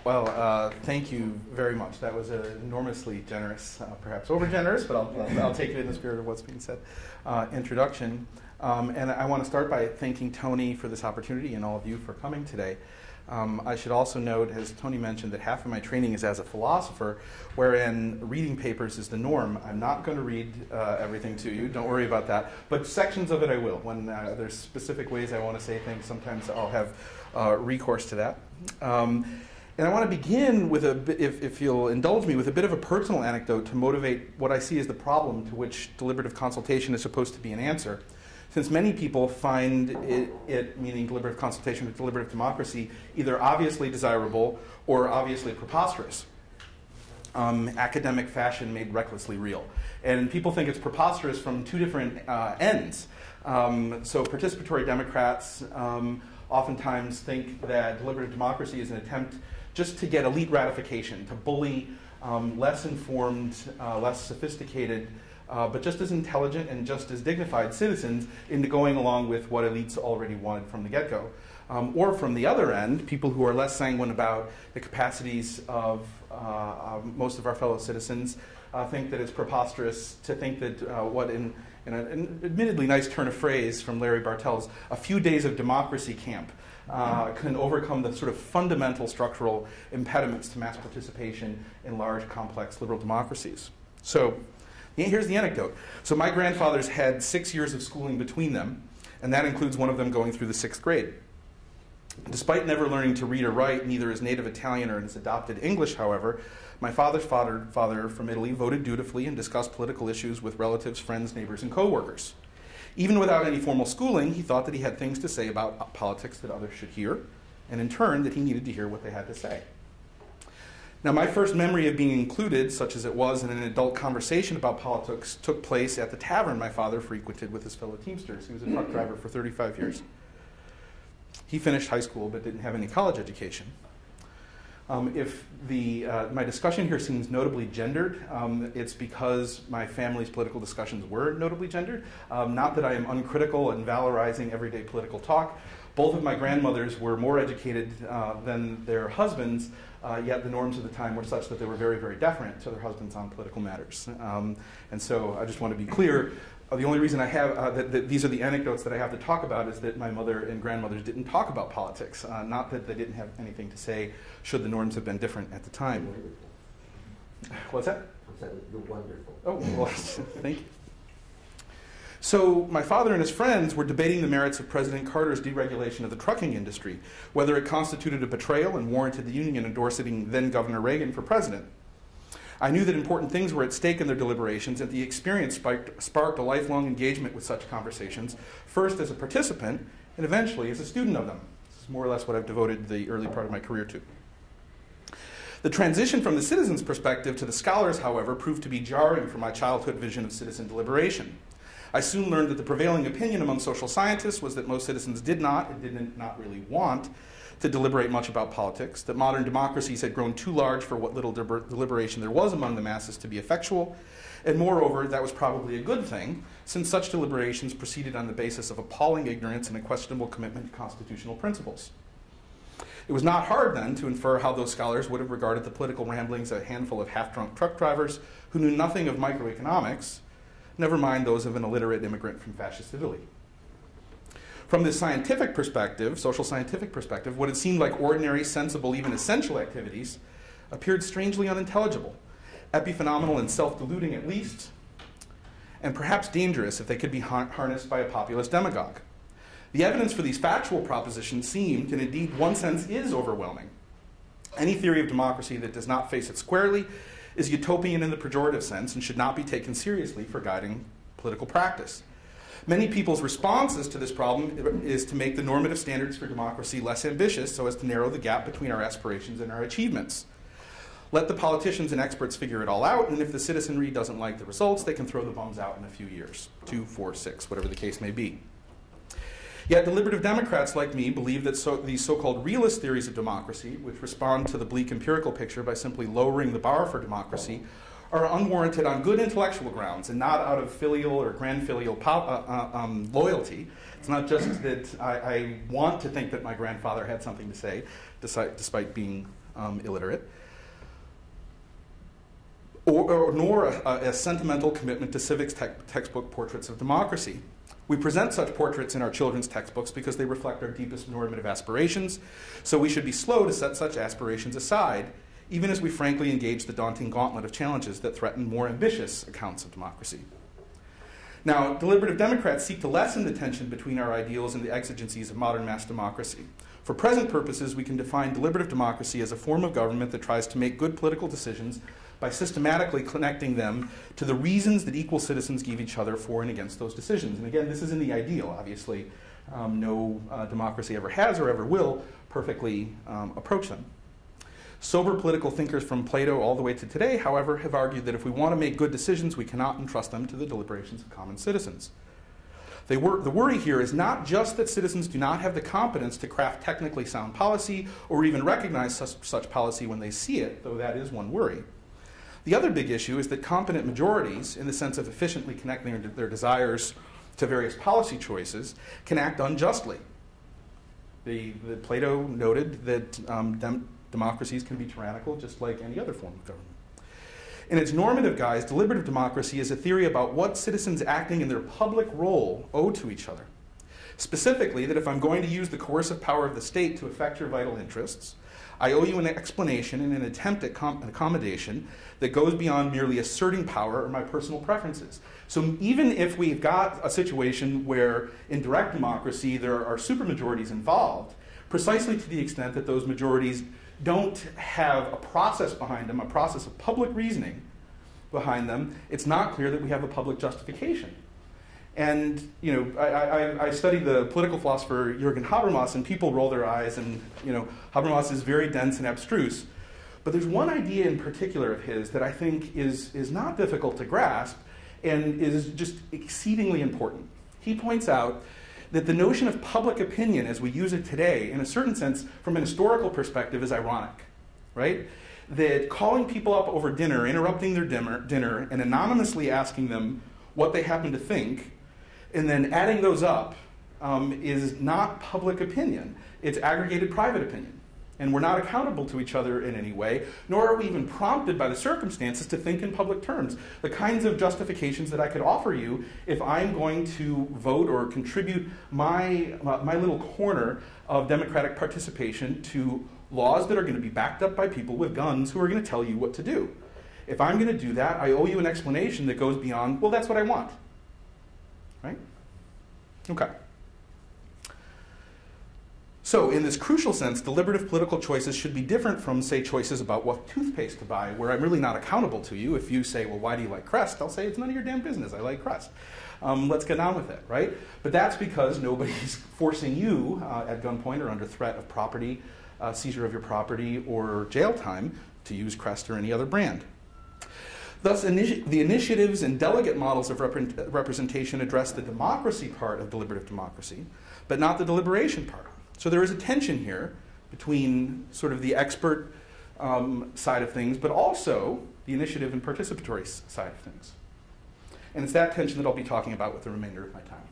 Well, thank you very much. That was enormously generous, perhaps over-generous, but I'll take it in the spirit of what's being said. Introduction. And I want to start by thanking Tony for this opportunity and all of you for coming today. I should also note, as Tony mentioned, that half of my training is as a philosopher, wherein reading papers is the norm. I'm not going to read everything to you. Don't worry about that. But sections of it I will. When there's specific ways I want to say things, sometimes I'll have recourse to that. And I want to begin with, if you'll indulge me, with a bit of a personal anecdote to motivate what I see as the problem to which deliberative consultation is supposed to be an answer. Since many people find it, meaning deliberative consultation with deliberative democracy, either obviously desirable or obviously preposterous. Academic fashion made recklessly real. And people think it's preposterous from two different ends. So participatory Democrats oftentimes think that deliberative democracy is an attempt just to get elite ratification, to bully less informed, less sophisticated, but just as intelligent and just as dignified citizens into going along with what elites already wanted from the get-go. Or from the other end, people who are less sanguine about the capacities of most of our fellow citizens think that it's preposterous to think that what in an admittedly nice turn of phrase from Larry Bartels, a few days of democracy camp can overcome the sort of fundamental structural impediments to mass participation in large, complex liberal democracies. So here's the anecdote. So my grandfathers had 6 years of schooling between them, and that includes one of them going through the 6th grade. Despite never learning to read or write, neither his native Italian or his adopted English, however, my father's father from Italy voted dutifully and discussed political issues with relatives, friends, neighbors, and co-workers. Even without any formal schooling, he thought that he had things to say about politics that others should hear, and in turn, that he needed to hear what they had to say. Now, my first memory of being included, such as it was in an adult conversation about politics, took place at the tavern my father frequented with his fellow Teamsters. He was a truck driver for 35 years. He finished high school but didn't have any college education. If my discussion here seems notably gendered, it's because my family's political discussions were notably gendered. Not that I am uncritical and valorizing everyday political talk. Both of my grandmothers were more educated than their husbands, yet the norms of the time were such that they were very, very deferent to their husbands on political matters. And so I just want to be clear. The only reason I have, that these are the anecdotes that I have to talk about is that my mother and grandmothers didn't talk about politics, not that they didn't have anything to say should the norms have been different at the time. What's that? You're wonderful. Oh, well, thank you. So my father and his friends were debating the merits of President Carter's deregulation of the trucking industry, whether it constituted a betrayal and warranted the Union endorsing then-Governor Reagan for president. I knew that important things were at stake in their deliberations, and the experience sparked a lifelong engagement with such conversations, first as a participant, and eventually as a student of them. This is more or less what I've devoted the early part of my career to. The transition from the citizen's perspective to the scholar's, however, proved to be jarring for my childhood vision of citizen deliberation. I soon learned that the prevailing opinion among social scientists was that most citizens did not, and did not really want, to deliberate much about politics, that modern democracies had grown too large for what little deliberation there was among the masses to be effectual, and moreover, that was probably a good thing, since such deliberations proceeded on the basis of appalling ignorance and a questionable commitment to constitutional principles. It was not hard, then, to infer how those scholars would have regarded the political ramblings of a handful of half-drunk truck drivers who knew nothing of microeconomics, never mind those of an illiterate immigrant from fascist Italy. From this scientific perspective, social scientific perspective, what had seemed like ordinary, sensible, even essential activities appeared strangely unintelligible, epiphenomenal and self-deluding at least, and perhaps dangerous if they could be harnessed by a populist demagogue. The evidence for these factual propositions seemed, and indeed one sense is, overwhelming. Any theory of democracy that does not face it squarely is utopian in the pejorative sense and should not be taken seriously for guiding political practice. Many people's responses to this problem is to make the normative standards for democracy less ambitious so as to narrow the gap between our aspirations and our achievements. Let the politicians and experts figure it all out, and if the citizenry doesn't like the results, they can throw the bums out in a few years, 2, 4, 6, whatever the case may be. Yet deliberative Democrats like me believe that these so-called realist theories of democracy, which respond to the bleak empirical picture by simply lowering the bar for democracy, are unwarranted on good intellectual grounds and not out of filial or grandfilial loyalty. It's not just that I want to think that my grandfather had something to say, despite being illiterate, nor a sentimental commitment to civics textbook portraits of democracy. We present such portraits in our children's textbooks because they reflect our deepest normative aspirations, so we should be slow to set such aspirations aside, even as we frankly engage the daunting gauntlet of challenges that threaten more ambitious accounts of democracy. Now, deliberative Democrats seek to lessen the tension between our ideals and the exigencies of modern mass democracy. For present purposes, we can define deliberative democracy as a form of government that tries to make good political decisions by systematically connecting them to the reasons that equal citizens give each other for and against those decisions. And again, this is in the ideal. Obviously, no democracy ever has or ever will perfectly approach them. Sober political thinkers from Plato all the way to today, however, have argued that if we want to make good decisions, we cannot entrust them to the deliberations of common citizens. The worry here is not just that citizens do not have the competence to craft technically sound policy or even recognize such policy when they see it, though that is one worry. The other big issue is that competent majorities, in the sense of efficiently connecting their desires to various policy choices, can act unjustly. Plato noted that democracies can be tyrannical just like any other form of government. In its normative guise, deliberative democracy is a theory about what citizens acting in their public role owe to each other. Specifically, that if I'm going to use the coercive power of the state to affect your vital interests, I owe you an explanation and an attempt at accommodation that goes beyond merely asserting power or my personal preferences. So even if we've got a situation where in direct democracy there are supermajorities involved, precisely to the extent that those majorities don't have a process behind them, a process of public reasoning behind them, it's not clear that we have a public justification. And I studied the political philosopher Jürgen Habermas, and people roll their eyes, and Habermas is very dense and abstruse. But there's one idea in particular of his that I think is not difficult to grasp and is just exceedingly important. He points out that the notion of public opinion as we use it today, in a certain sense, from an historical perspective, is ironic, right? That calling people up over dinner, interrupting their dinner, and anonymously asking them what they happen to think, and then adding those up is not public opinion. It's aggregated private opinion. And we're not accountable to each other in any way, nor are we even prompted by the circumstances to think in public terms. The kinds of justifications that I could offer you if I'm going to vote or contribute my little corner of democratic participation to laws that are going to be backed up by people with guns who are going to tell you what to do. If I'm going to do that, I owe you an explanation that goes beyond, well, that's what I want. Right? Okay. So in this crucial sense, deliberative political choices should be different from, say, choices about what toothpaste to buy, where I'm really not accountable to you. If you say, well, why do you like Crest? I'll say, it's none of your damn business. I like Crest. Let's get on with it, right? But that's because nobody's forcing you at gunpoint or under threat of property, seizure of your property, or jail time to use Crest or any other brand. Thus, the initiatives and delegate models of representation address the democracy part of deliberative democracy, but not the deliberation part. So there is a tension here between sort of the expert side of things, but also the initiative and participatory side of things. And it's that tension that I'll be talking about with the remainder of my time.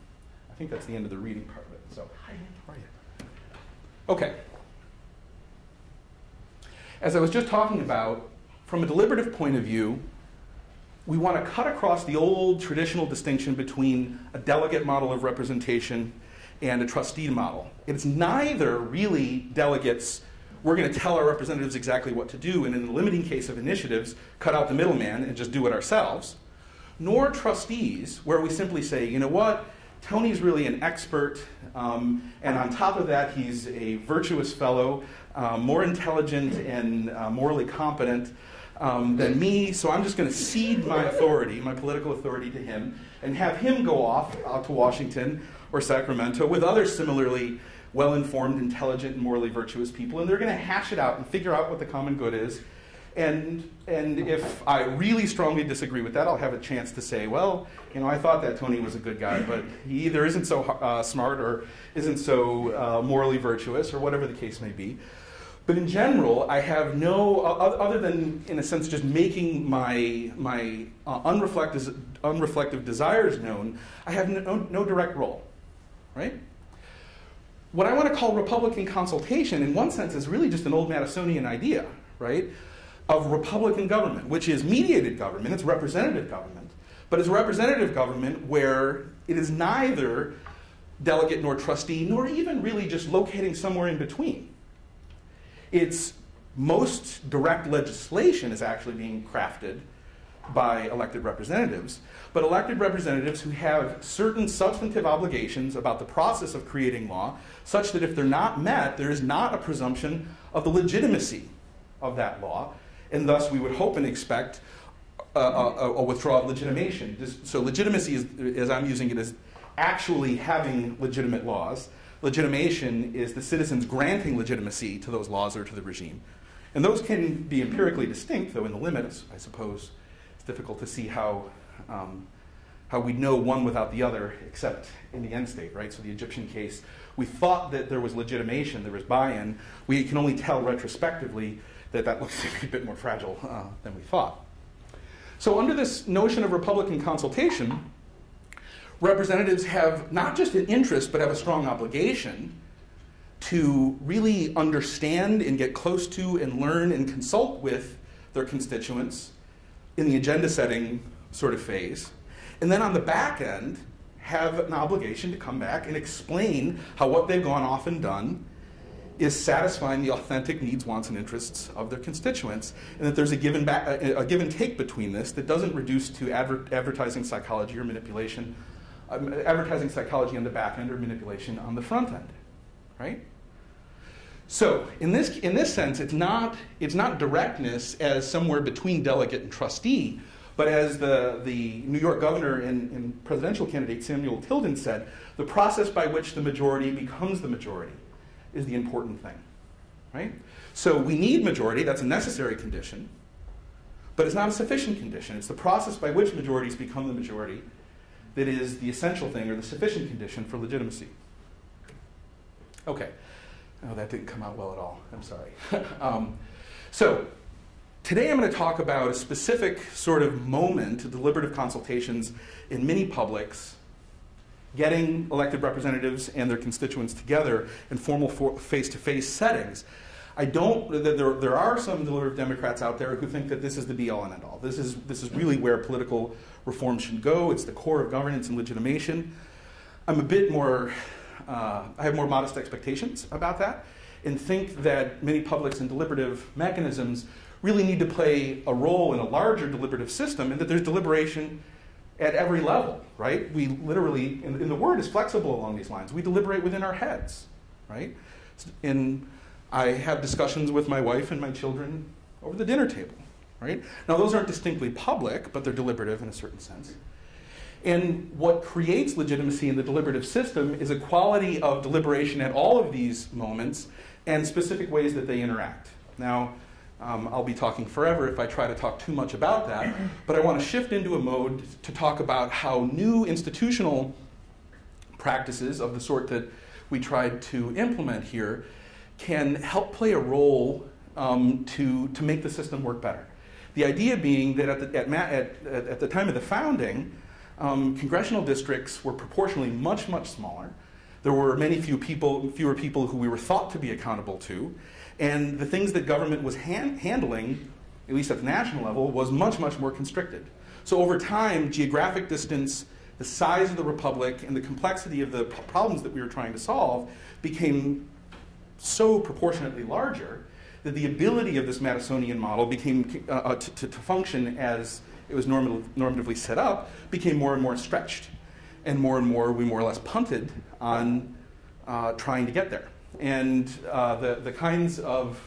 I think that's the end of the reading part of it. So, hi, how are you? Okay. As I was just talking about, from a deliberative point of view, we want to cut across the old traditional distinction between a delegate model of representation and a trustee model. It's neither really delegates, we're going to tell our representatives exactly what to do, and in the limiting case of initiatives, cut out the middleman and just do it ourselves, nor trustees, where we simply say, you know what, Tony's really an expert, and on top of that, he's a virtuous fellow, more intelligent and morally competent than me, so I'm just going to cede my authority, my political authority, to him, and have him go off out to Washington or Sacramento with other similarly well-informed, intelligent, and morally virtuous people, and they're going to hash it out and figure out what the common good is. And if I really strongly disagree with that, I'll have a chance to say, well, I thought that Tony was a good guy, but he either isn't so smart or isn't so morally virtuous, or whatever the case may be. But in general, I have no, other than, in a sense, just making my unreflective, desires known, I have no direct role, right? what I want to call Republican consultation, in one sense, is really just an old Madisonian idea, right, of Republican government, which is mediated government, it's representative government, but it's representative government where it is neither delegate nor trustee, nor even really just locating somewhere in between. Its most direct legislation is actually being crafted by elected representatives, but elected representatives who have certain substantive obligations about the process of creating law, such that if they're not met, there is not a presumption of the legitimacy of that law, and thus we would hope and expect a withdrawal of legitimation. So legitimacy, as I'm using it, is actually having legitimate laws. Legitimation is the citizens granting legitimacy to those laws or to the regime. And those can be empirically distinct, though in the limits, I suppose, it's difficult to see how we know one without the other, except in the end state, right? So the Egyptian case, we thought that there was legitimation, there was buy-in. We can only tell retrospectively that that looks to be a bit more fragile than we thought. So under this notion of Republican consultation, representatives have not just an interest, but have a strong obligation to really understand and get close to and learn and consult with their constituents in the agenda setting sort of phase. And then on the back end, have an obligation to come back and explain how what they've gone off and done is satisfying the authentic needs, wants, and interests of their constituents, and that there's a give and take between this that doesn't reduce to advertising psychology or manipulation, advertising psychology on the back end or manipulation on the front end, right? So in this sense, it's not directness as somewhere between delegate and trustee, but as the New York governor and presidential candidate Samuel Tilden said, the process by which the majority becomes the majority is the important thing, right? So we need majority, that's a necessary condition, but it's not a sufficient condition. It's the process by which majorities become the majority that is the essential thing or the sufficient condition for legitimacy. Okay. Oh, that didn't come out well at all. I'm sorry. So today I'm going to talk about a specific sort of moment of deliberative consultations in many publics, getting elected representatives and their constituents together in formal face-to-face settings. There are some deliberative Democrats out there who think that this is the be-all and end-all. This is really where political reform should go. It's the core of governance and legitimation. I'm a bit more, I have more modest expectations about that, and think that many publics and deliberative mechanisms really need to play a role in a larger deliberative system, and that there's deliberation at every level, right? We literally, and the word is flexible along these lines, we deliberate within our heads, right? And I have discussions with my wife and my children over the dinner table, right? Now those aren't distinctly public, but they're deliberative in a certain sense. And what creates legitimacy in the deliberative system is a quality of deliberation at all of these moments and specific ways that they interact. Now, I'll be talking forever if I try to talk too much about that, but I want to shift into a mode to talk about how new institutional practices of the sort that we tried to implement here can help play a role to make the system work better. The idea being that at the time of the founding, congressional districts were proportionally much, much smaller. There were fewer people who we were thought to be accountable to. And the things that government was handling, at least at the national level, was much, much more constricted. So over time, geographic distance, the size of the republic, and the complexity of the problems that we were trying to solve became so proportionately larger that the ability of this Madisonian model became to function as it was normatively set up became more and more stretched. And more we more or less punted on trying to get there. And the kinds of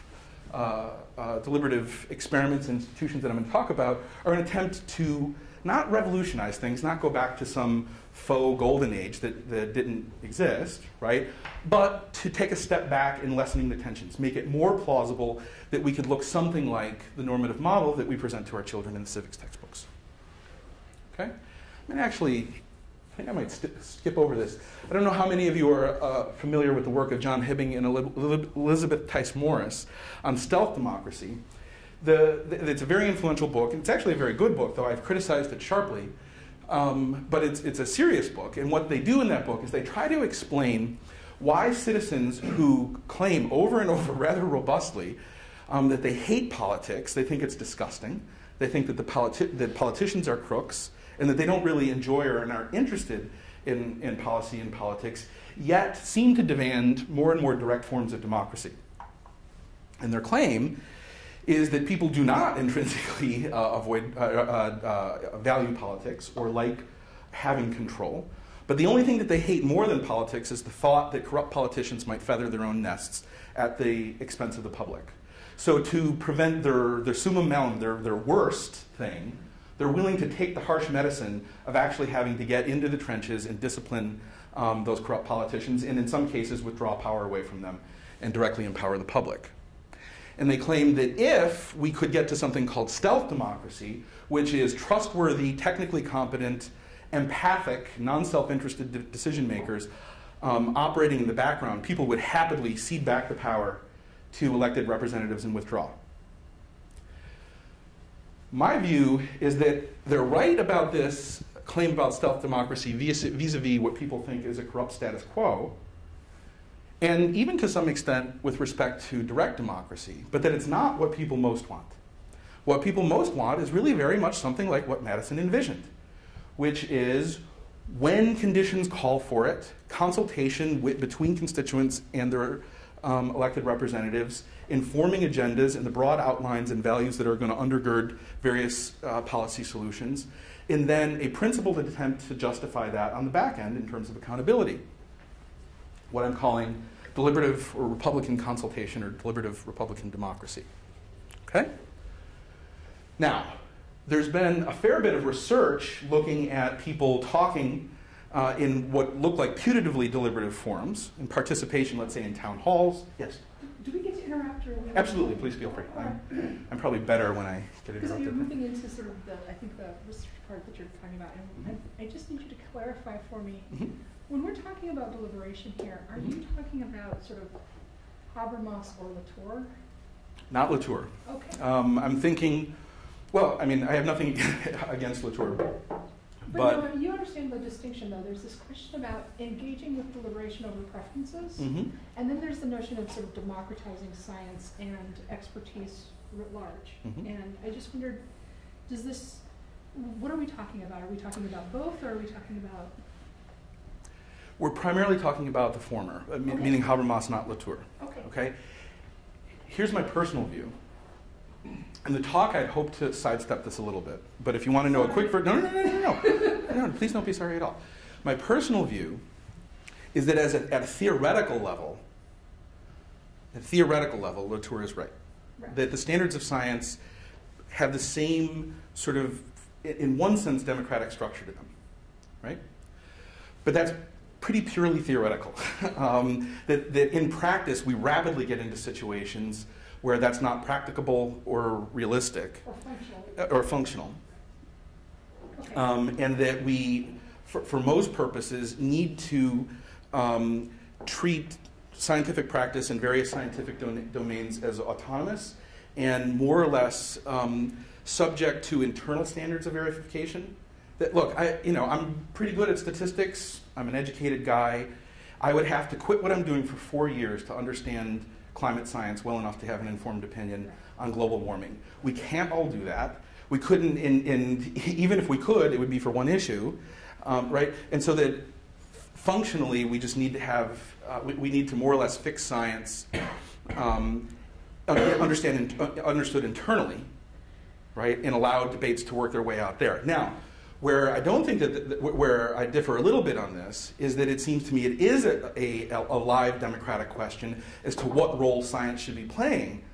deliberative experiments and institutions that I'm going to talk about are an attempt to not revolutionize things, not go back to some faux golden age that didn't exist, right? But to take a step back in lessening the tensions, make it more plausible that we could look something like the normative model that we present to our children in the civics textbooks. Okay? I mean, actually, I think I might skip over this. I don't know how many of you are familiar with the work of John Hibbing and Elizabeth Tice Morris on stealth democracy. It's a very influential book, and it's actually a very good book, though I've criticized it sharply. But it's a serious book, and what they do in that book is they try to explain why citizens who claim over and over rather robustly that they hate politics, they think it's disgusting, they think that that politicians are crooks, and that they don't really enjoy or aren't interested in policy and politics, yet seem to demand more and more direct forms of democracy. And their claim is that people do not intrinsically value politics or like having control, but the only thing that they hate more than politics is the thought that corrupt politicians might feather their own nests at the expense of the public. So to prevent their summum malum, their worst thing, they're willing to take the harsh medicine of actually having to get into the trenches and discipline those corrupt politicians, and in some cases withdraw power away from them and directly empower the public. And they claim that if we could get to something called stealth democracy, which is trustworthy, technically competent, empathic, non-self-interested decision makers operating in the background, people would happily cede back the power to elected representatives and withdraw. My view is that they're right about this claim about stealth democracy vis-a-vis what people think is a corrupt status quo, and even to some extent with respect to direct democracy, but that it's not what people most want. What people most want is really very much something like what Madison envisioned, which is, when conditions call for it, consultation between constituents and their elected representatives, informing agendas and the broad outlines and values that are going to undergird various policy solutions, and then a principled attempt to justify that on the back end in terms of accountability. What I'm calling deliberative or Republican consultation or deliberative Republican democracy. Okay? Now, there's been a fair bit of research looking at people talking in what look like putatively deliberative forums, in participation, let's say in town halls. Yes? Do we get to interrupt? Or Absolutely, please feel free. I'm probably better when I get interrupted. Because you're moving into sort of the research part that you're talking about. And I just need you to clarify for me. When we're talking about deliberation here, are you talking about sort of Habermas or Latour? Not Latour. Okay. I'm thinking, well, I mean, I have nothing against Latour. But no, you understand the distinction, though. There's this question about engaging with deliberation over preferences, and then there's the notion of sort of democratizing science and expertise writ large. And I just wondered, what are we talking about? Are we talking about both, or are we talking about? We're primarily talking about the former, meaning Habermas, not Latour. Okay? Here's my personal view. In the talk, I'd hope to sidestep this a little bit. But if you want to know a quick version, no, please don't be sorry at all. My personal view is that at a theoretical level, Latour is right. That the standards of science have the same sort of, in one sense, democratic structure to them, right? But that's pretty purely theoretical. That in practice, we rapidly get into situations where that's not practicable or realistic or functional. Okay. And that we, for most purposes, need to treat scientific practice in various scientific domains as autonomous and more or less subject to internal standards of verification. That, look, I'm pretty good at statistics. I'm an educated guy. I would have to quit what I'm doing for 4 years to understand climate science well enough to have an informed opinion on global warming. We can't all do that. We couldn't, even if we could, it would be for one issue, right? And so that functionally, we just need to have, we need to more or less fix science, understood internally, right? And allow debates to work their way out there. Now, where I don't think where I differ a little bit on this is that it seems to me it is a live democratic question as to what role science should be playing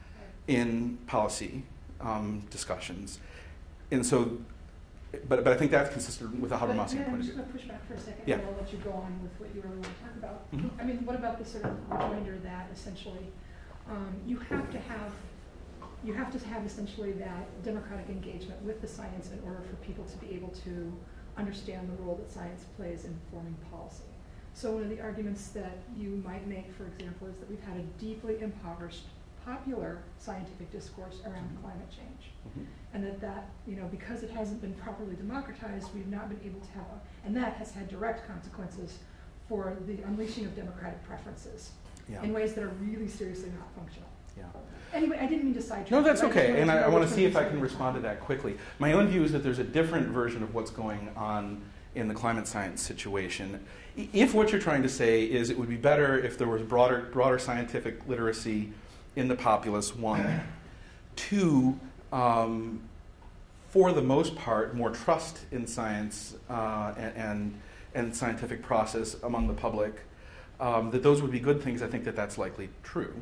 in policy discussions. And so, but I think that's consistent with the Habermasian point of view. I'm just going to push back for a second, and I'll let you go on with what you really want to talk about. I mean, what about the sort of rejoinder that essentially you have to have essentially that democratic engagement with the science in order for people to be able to understand the role that science plays in forming policy. So one of the arguments that you might make, for example, is that we've had a deeply impoverished popular scientific discourse around climate change. And that, because it hasn't been properly democratized, we've not been able to have and that has had direct consequences for the unleashing of democratic preferences in ways that are really seriously not functional. Yeah. Anyway, I didn't mean to sidetrack. No, that's okay, and I want to see if I can respond to that quickly. My own view is that there's a different version of what's going on in the climate science situation. If what you're trying to say is it would be better if there was broader scientific literacy in the populace, one. Two, for the most part, more trust in science and scientific process among the public, that those would be good things. I think that that's likely true,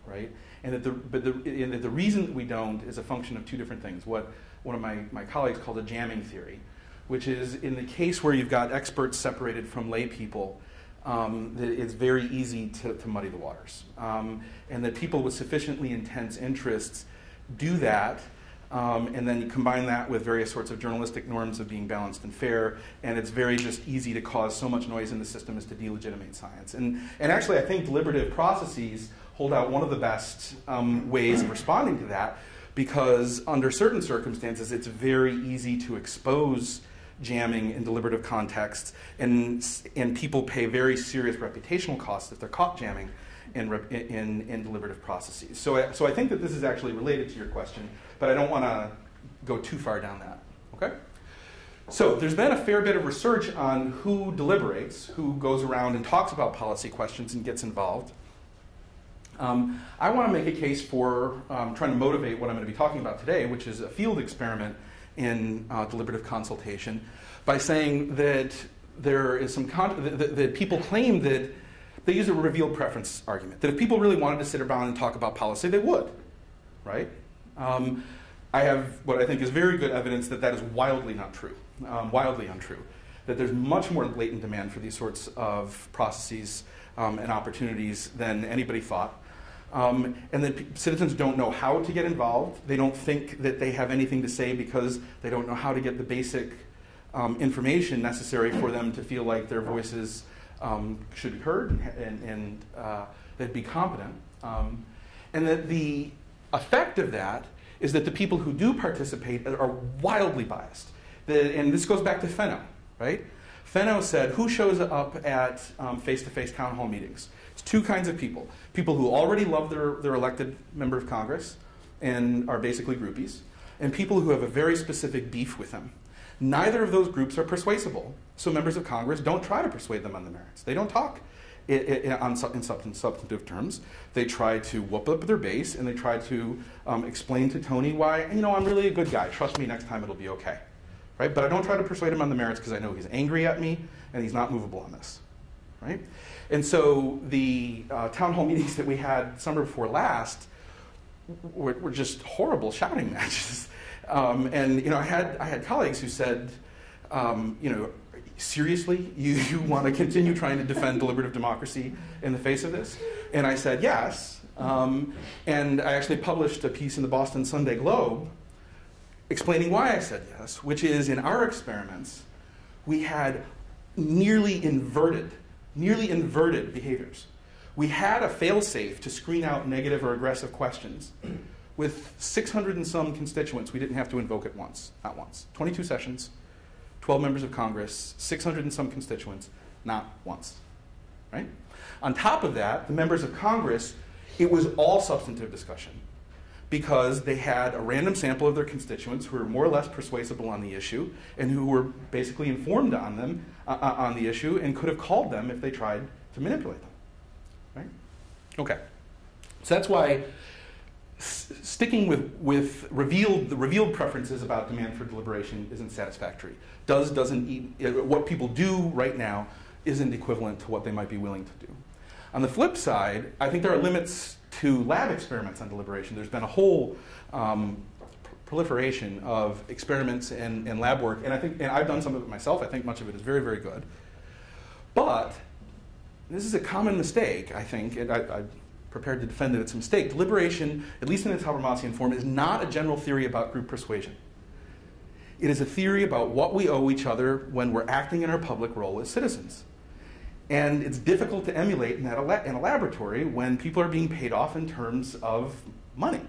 right? And that the reason that we don't is a function of two different things. What one of my colleagues called a jamming theory, which is in the case where you've got experts separated from lay people, that it's very easy to muddy the waters. And that people with sufficiently intense interests do that, and then you combine that with various sorts of journalistic norms of being balanced and fair, and it's very just easy to cause so much noise in the system as to delegitimate science. And actually, I think deliberative processes hold out one of the best ways of responding to that, because under certain circumstances, it's very easy to expose jamming in deliberative contexts, and people pay very serious reputational costs if they're caught jamming in deliberative processes. So I think that this is actually related to your question, but I don't want to go too far down that. Okay? So there's been a fair bit of research on who deliberates, who goes around and talks about policy questions and gets involved. I want to make a case for trying to motivate what I'm going to be talking about today, which is a field experiment in deliberative consultation, by saying that there is some that people claim that they use a revealed preference argument, that if people really wanted to sit around and talk about policy, they would, right? I have what I think is very good evidence that that is wildly not true, wildly untrue, that there's much more latent demand for these sorts of processes and opportunities than anybody thought. And that citizens don't know how to get involved. They don't think that they have anything to say because they don't know how to get the basic information necessary for them to feel like their voices should be heard and they'd be competent. And that the effect of that is that the people who do participate are wildly biased. And this goes back to Fenno, right? Fenno said, who shows up at face-to-face town hall meetings? It's two kinds of people. People who already love their elected member of Congress and are basically groupies, and people who have a very specific beef with them. Neither of those groups are persuasible, so members of Congress don't try to persuade them on the merits. They don't talk in substantive terms. They try to whoop up their base, and they try to explain to Tony why, I'm really a good guy. Trust me, next time it'll be okay. Right? But I don't try to persuade him on the merits because I know he's angry at me, and he's not movable on this. Right? And so the town hall meetings that we had summer before last were just horrible shouting matches. And I had colleagues who said, seriously, you want to continue trying to defend deliberative democracy in the face of this? And I said, yes. And I actually published a piece in the Boston Sunday Globe explaining why I said yes, which is in our experiments, we had nearly inverted behaviors. We had a fail-safe to screen out negative or aggressive questions. With 600 and some constituents, we didn't have to invoke it once, not once. 22 sessions, 12 members of Congress, 600 and some constituents, not once, right? On top of that, the members of Congress, it was all substantive discussion because they had a random sample of their constituents who were more or less persuasible on the issue and who were basically informed on them, on the issue, and could have called them if they tried to manipulate them, right? Okay, so that's why sticking with the revealed preferences about demand for deliberation isn't satisfactory. What people do right now isn't equivalent to what they might be willing to do. On the flip side, I think there are limits to lab experiments on deliberation. There's been a whole proliferation of experiments and lab work, and I've done some of it myself. I think much of it is very, very good. But this is a common mistake, I think, and I'm prepared to defend that it's a mistake. Deliberation, at least in its Habermasian form, is not a general theory about group persuasion. It is a theory about what we owe each other when we're acting in our public role as citizens. And it's difficult to emulate in a laboratory when people are being paid off in terms of money.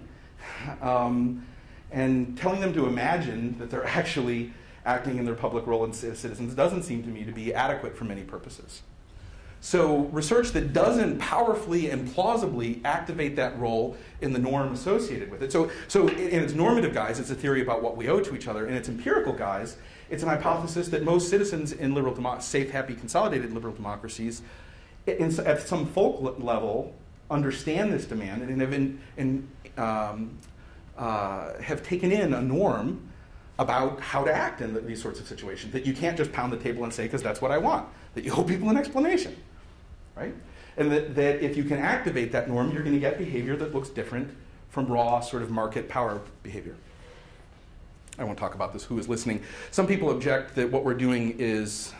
And telling them to imagine that they're actually acting in their public role as citizens doesn't seem to me to be adequate for many purposes. So research that doesn't powerfully and plausibly activate that role in the norm associated with it. So in its normative guise, it's a theory about what we owe to each other. In its empirical guise, it's an hypothesis that most citizens in safe, happy, consolidated liberal democracies, at some folk level, understand this demand and have taken in a norm about how to act in these sorts of situations. That you can't just pound the table and say, because that's what I want. That you owe people an explanation, right? And that if you can activate that norm, you're going to get behavior that looks different from raw sort of market power behavior. I won't talk about this, who is listening. Some people object that what we're doing is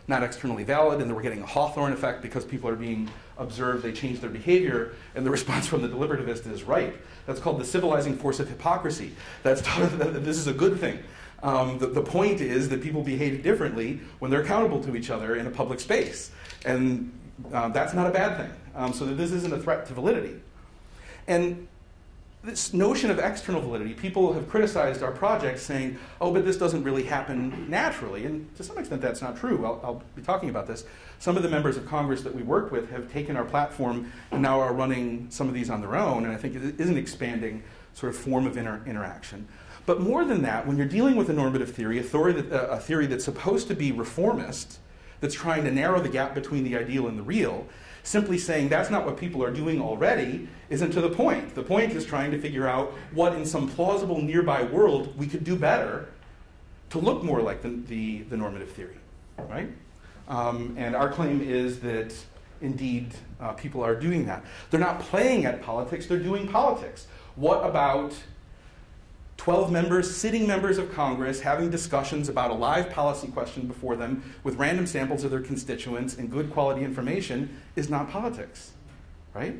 not externally valid and that we're getting a Hawthorne effect because people are being observed, they change their behavior, and the response from the deliberativist is right. That's called the civilizing force of hypocrisy. This is a good thing. The point is that people behave differently when they're accountable to each other in a public space. And that's not a bad thing. So that this isn't a threat to validity. And this notion of external validity, people have criticized our project saying, oh, but this doesn't really happen naturally. And to some extent, that's not true. I'll be talking about this. Some of the members of Congress that we work with have taken our platform and now are running some of these on their own. And I think it is an expanding sort of form of interaction. But more than that, when you're dealing with a normative theory, a theory that's supposed to be reformist, that's trying to narrow the gap between the ideal and the real, simply saying that's not what people are doing already isn't to the point. The point is trying to figure out what in some plausible nearby world we could do better to look more like the normative theory, right? And our claim is that indeed people are doing that. They're not playing at politics, they're doing politics. What about 12 members, sitting members of Congress, having discussions about a live policy question before them with random samples of their constituents and good quality information is not politics, right?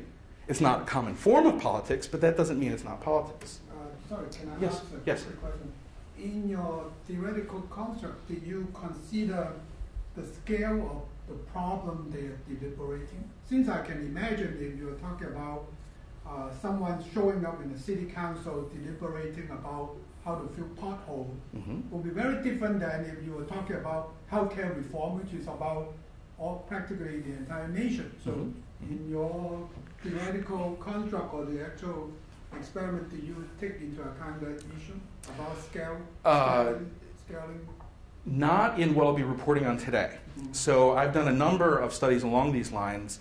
It's not a common form of politics, but that doesn't mean it's not politics. Sorry, can I ask a quick question? In your theoretical construct, did you consider the scale of the problem they're deliberating? Since I can imagine if you're talking about someone showing up in the city council deliberating about how to fill potholes, will be very different than if you were talking about healthcare reform, which is about practically the entire nation. So in your theoretical construct or the actual experiment, do you take into account that issue about scaling? Not in what I'll be reporting on today. So I've done a number of studies along these lines,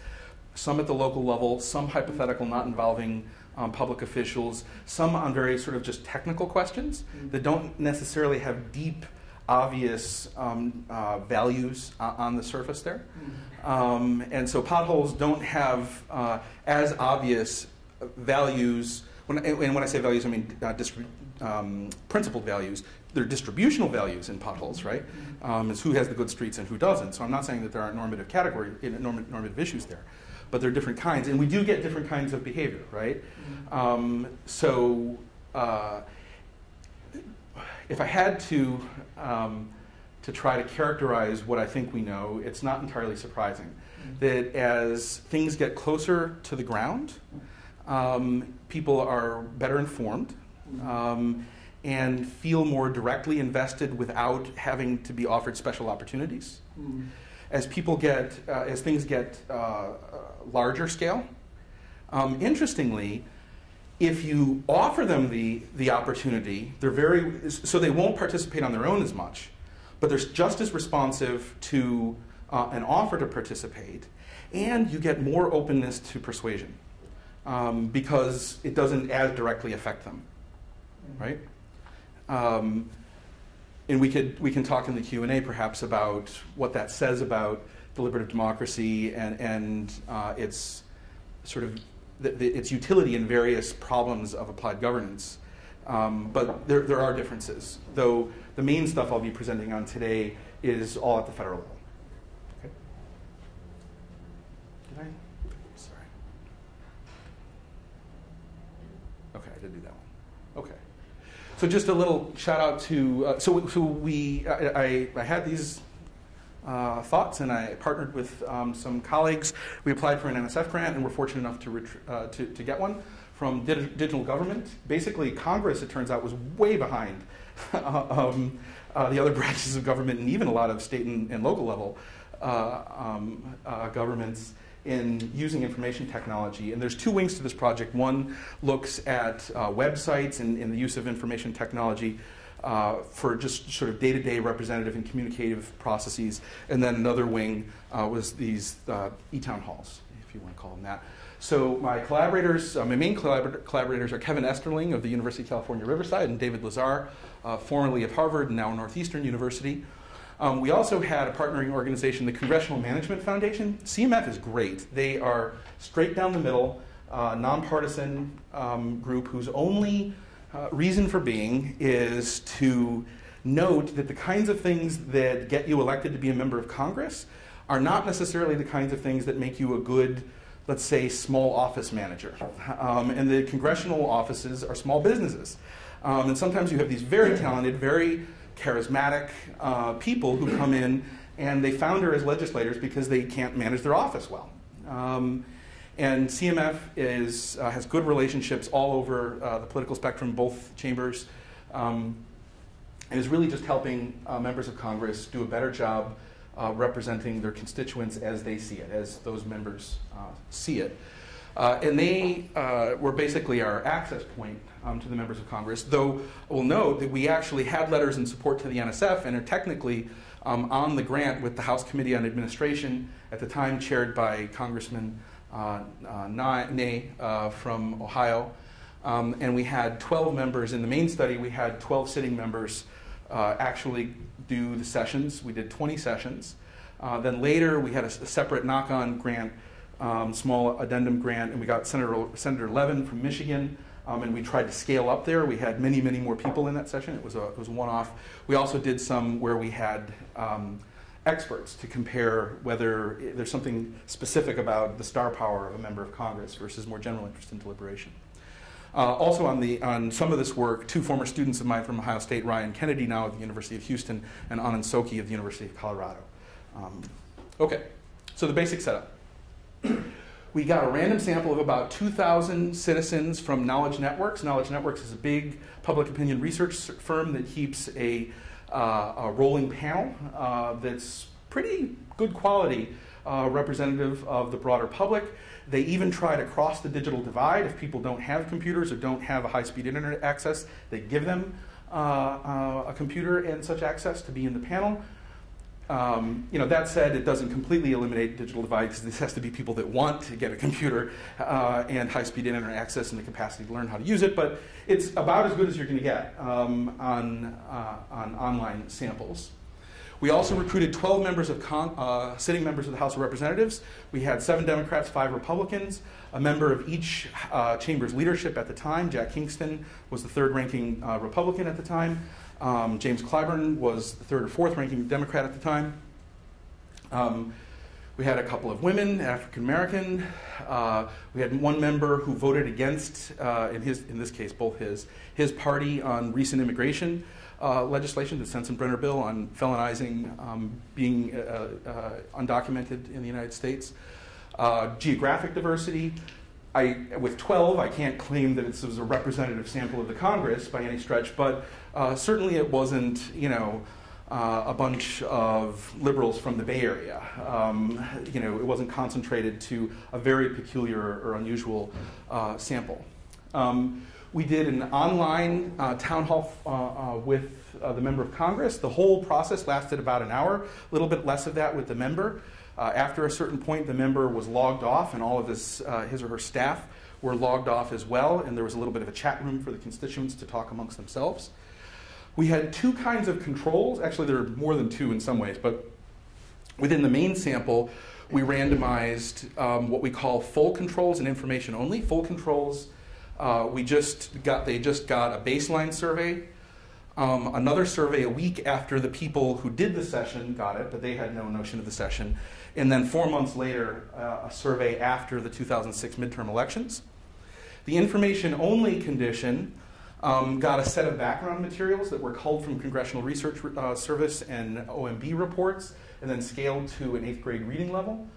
some at the local level, some hypothetical, not involving public officials, some on very sort of just technical questions that don't necessarily have deep, obvious values on the surface there. And so potholes don't have as obvious values. And when I say values, I mean principled values. They're distributional values in potholes, right? It's who has the good streets and who doesn't. So I'm not saying that there aren't normative issues there. But there are different kinds, and we do get different kinds of behavior, right? If I had to try to characterize what I think we know, it's not entirely surprising that as things get closer to the ground, people are better informed and feel more directly invested without having to be offered special opportunities. As things get larger scale, interestingly, if you offer them the opportunity, so they won't participate on their own as much, but they're just as responsive to an offer to participate, and you get more openness to persuasion because it doesn't as directly affect them, right? And we can talk in the Q&A perhaps about what that says about deliberative democracy and its sort of its utility in various problems of applied governance. But there are differences, though the main stuff I'll be presenting on today is all at the federal level. Okay. Did I? Sorry. Okay, I did do that one. Okay. So just a little shout out to, I had these thoughts and I partnered with some colleagues. We applied for an NSF grant and we're fortunate enough to get one from digital government. Basically, Congress, it turns out, was way behind the other branches of government and even a lot of state and local level governments in using information technology. And there's two wings to this project. One looks at websites and the use of information technology for just sort of day-to-day representative and communicative processes. And then another wing was these e-town halls, if you want to call them that. So my collaborators, my main collaborators are Kevin Esterling of the University of California, Riverside, and David Lazar, formerly of Harvard and now Northeastern University. We also had a partnering organization, the Congressional Management Foundation. CMF is great. They are straight down the middle, nonpartisan group whose only reason for being is to note that the kinds of things that get you elected to be a member of Congress are not necessarily the kinds of things that make you a good, let's say, small office manager. And the congressional offices are small businesses. And sometimes you have these very talented, very charismatic people who come in and they founder as legislators because they can't manage their office well. And CMF has good relationships all over the political spectrum, both chambers, and is really just helping members of Congress do a better job representing their constituents as they see it, as those members see it. And they were basically our access point to the members of Congress, though we'll note that we actually had letters in support to the NSF and are technically on the grant with the House Committee on Administration, at the time chaired by Congressman Ney from Ohio. And we had 12 members in the main study. We had 12 sitting members actually do the sessions. We did 20 sessions. Then later we had a separate knock-on grant, small addendum grant, and we got Senator Levin from Michigan, and we tried to scale up there. We had many, many more people in that session. It was a one-off. We also did some where we had experts to compare whether there's something specific about the star power of a member of Congress versus more general interest in deliberation. Also on some of this work, two former students of mine from Ohio State, Ryan Kennedy, now at the University of Houston, and Anand Soki of the University of Colorado. Okay, so the basic setup. We got a random sample of about 2,000 citizens from Knowledge Networks. Knowledge Networks is a big public opinion research firm that keeps a rolling panel that's pretty good quality, representative of the broader public. They even try to cross the digital divide. If people don't have computers or don't have a high-speed internet access, they give them a computer and such access to be in the panel. That said, it doesn't completely eliminate digital divide because this has to be people that want to get a computer and high-speed internet access and the capacity to learn how to use it. But it's about as good as you're going to get on online samples. We also recruited 12 members of sitting members of the House of Representatives. We had 7 Democrats, 5 Republicans, a member of each chamber's leadership at the time. Jack Kingston was the 3rd ranking Republican at the time. James Clyburn was the 3rd or 4th ranking Democrat at the time. We had a couple of women, African American. We had one member who voted against, in this case, both his party on recent immigration legislation, the Sensenbrenner bill on felonizing being undocumented in the United States. Geographic diversity. With 12, I can't claim that it was a representative sample of the Congress by any stretch, but certainly it wasn't, a bunch of liberals from the Bay Area. It wasn't concentrated to a very peculiar or unusual sample. We did an online town hall with the member of Congress. The whole process lasted about an hour, a little bit less of that with the member. After a certain point, the member was logged off, and all of his or her staff were logged off as well, and there was a little bit of a chat room for the constituents to talk amongst themselves. We had 2 kinds of controls. Actually, there are more than 2 in some ways, but within the main sample, we randomized what we call full controls and information only. Full controls, they just got a baseline survey, another survey a week after the people who did the session got it, but they had no notion of the session. And then 4 months later, a survey after the 2006 midterm elections. The information-only condition got a set of background materials that were culled from Congressional Research Service and OMB reports, and then scaled to an 8th grade reading level.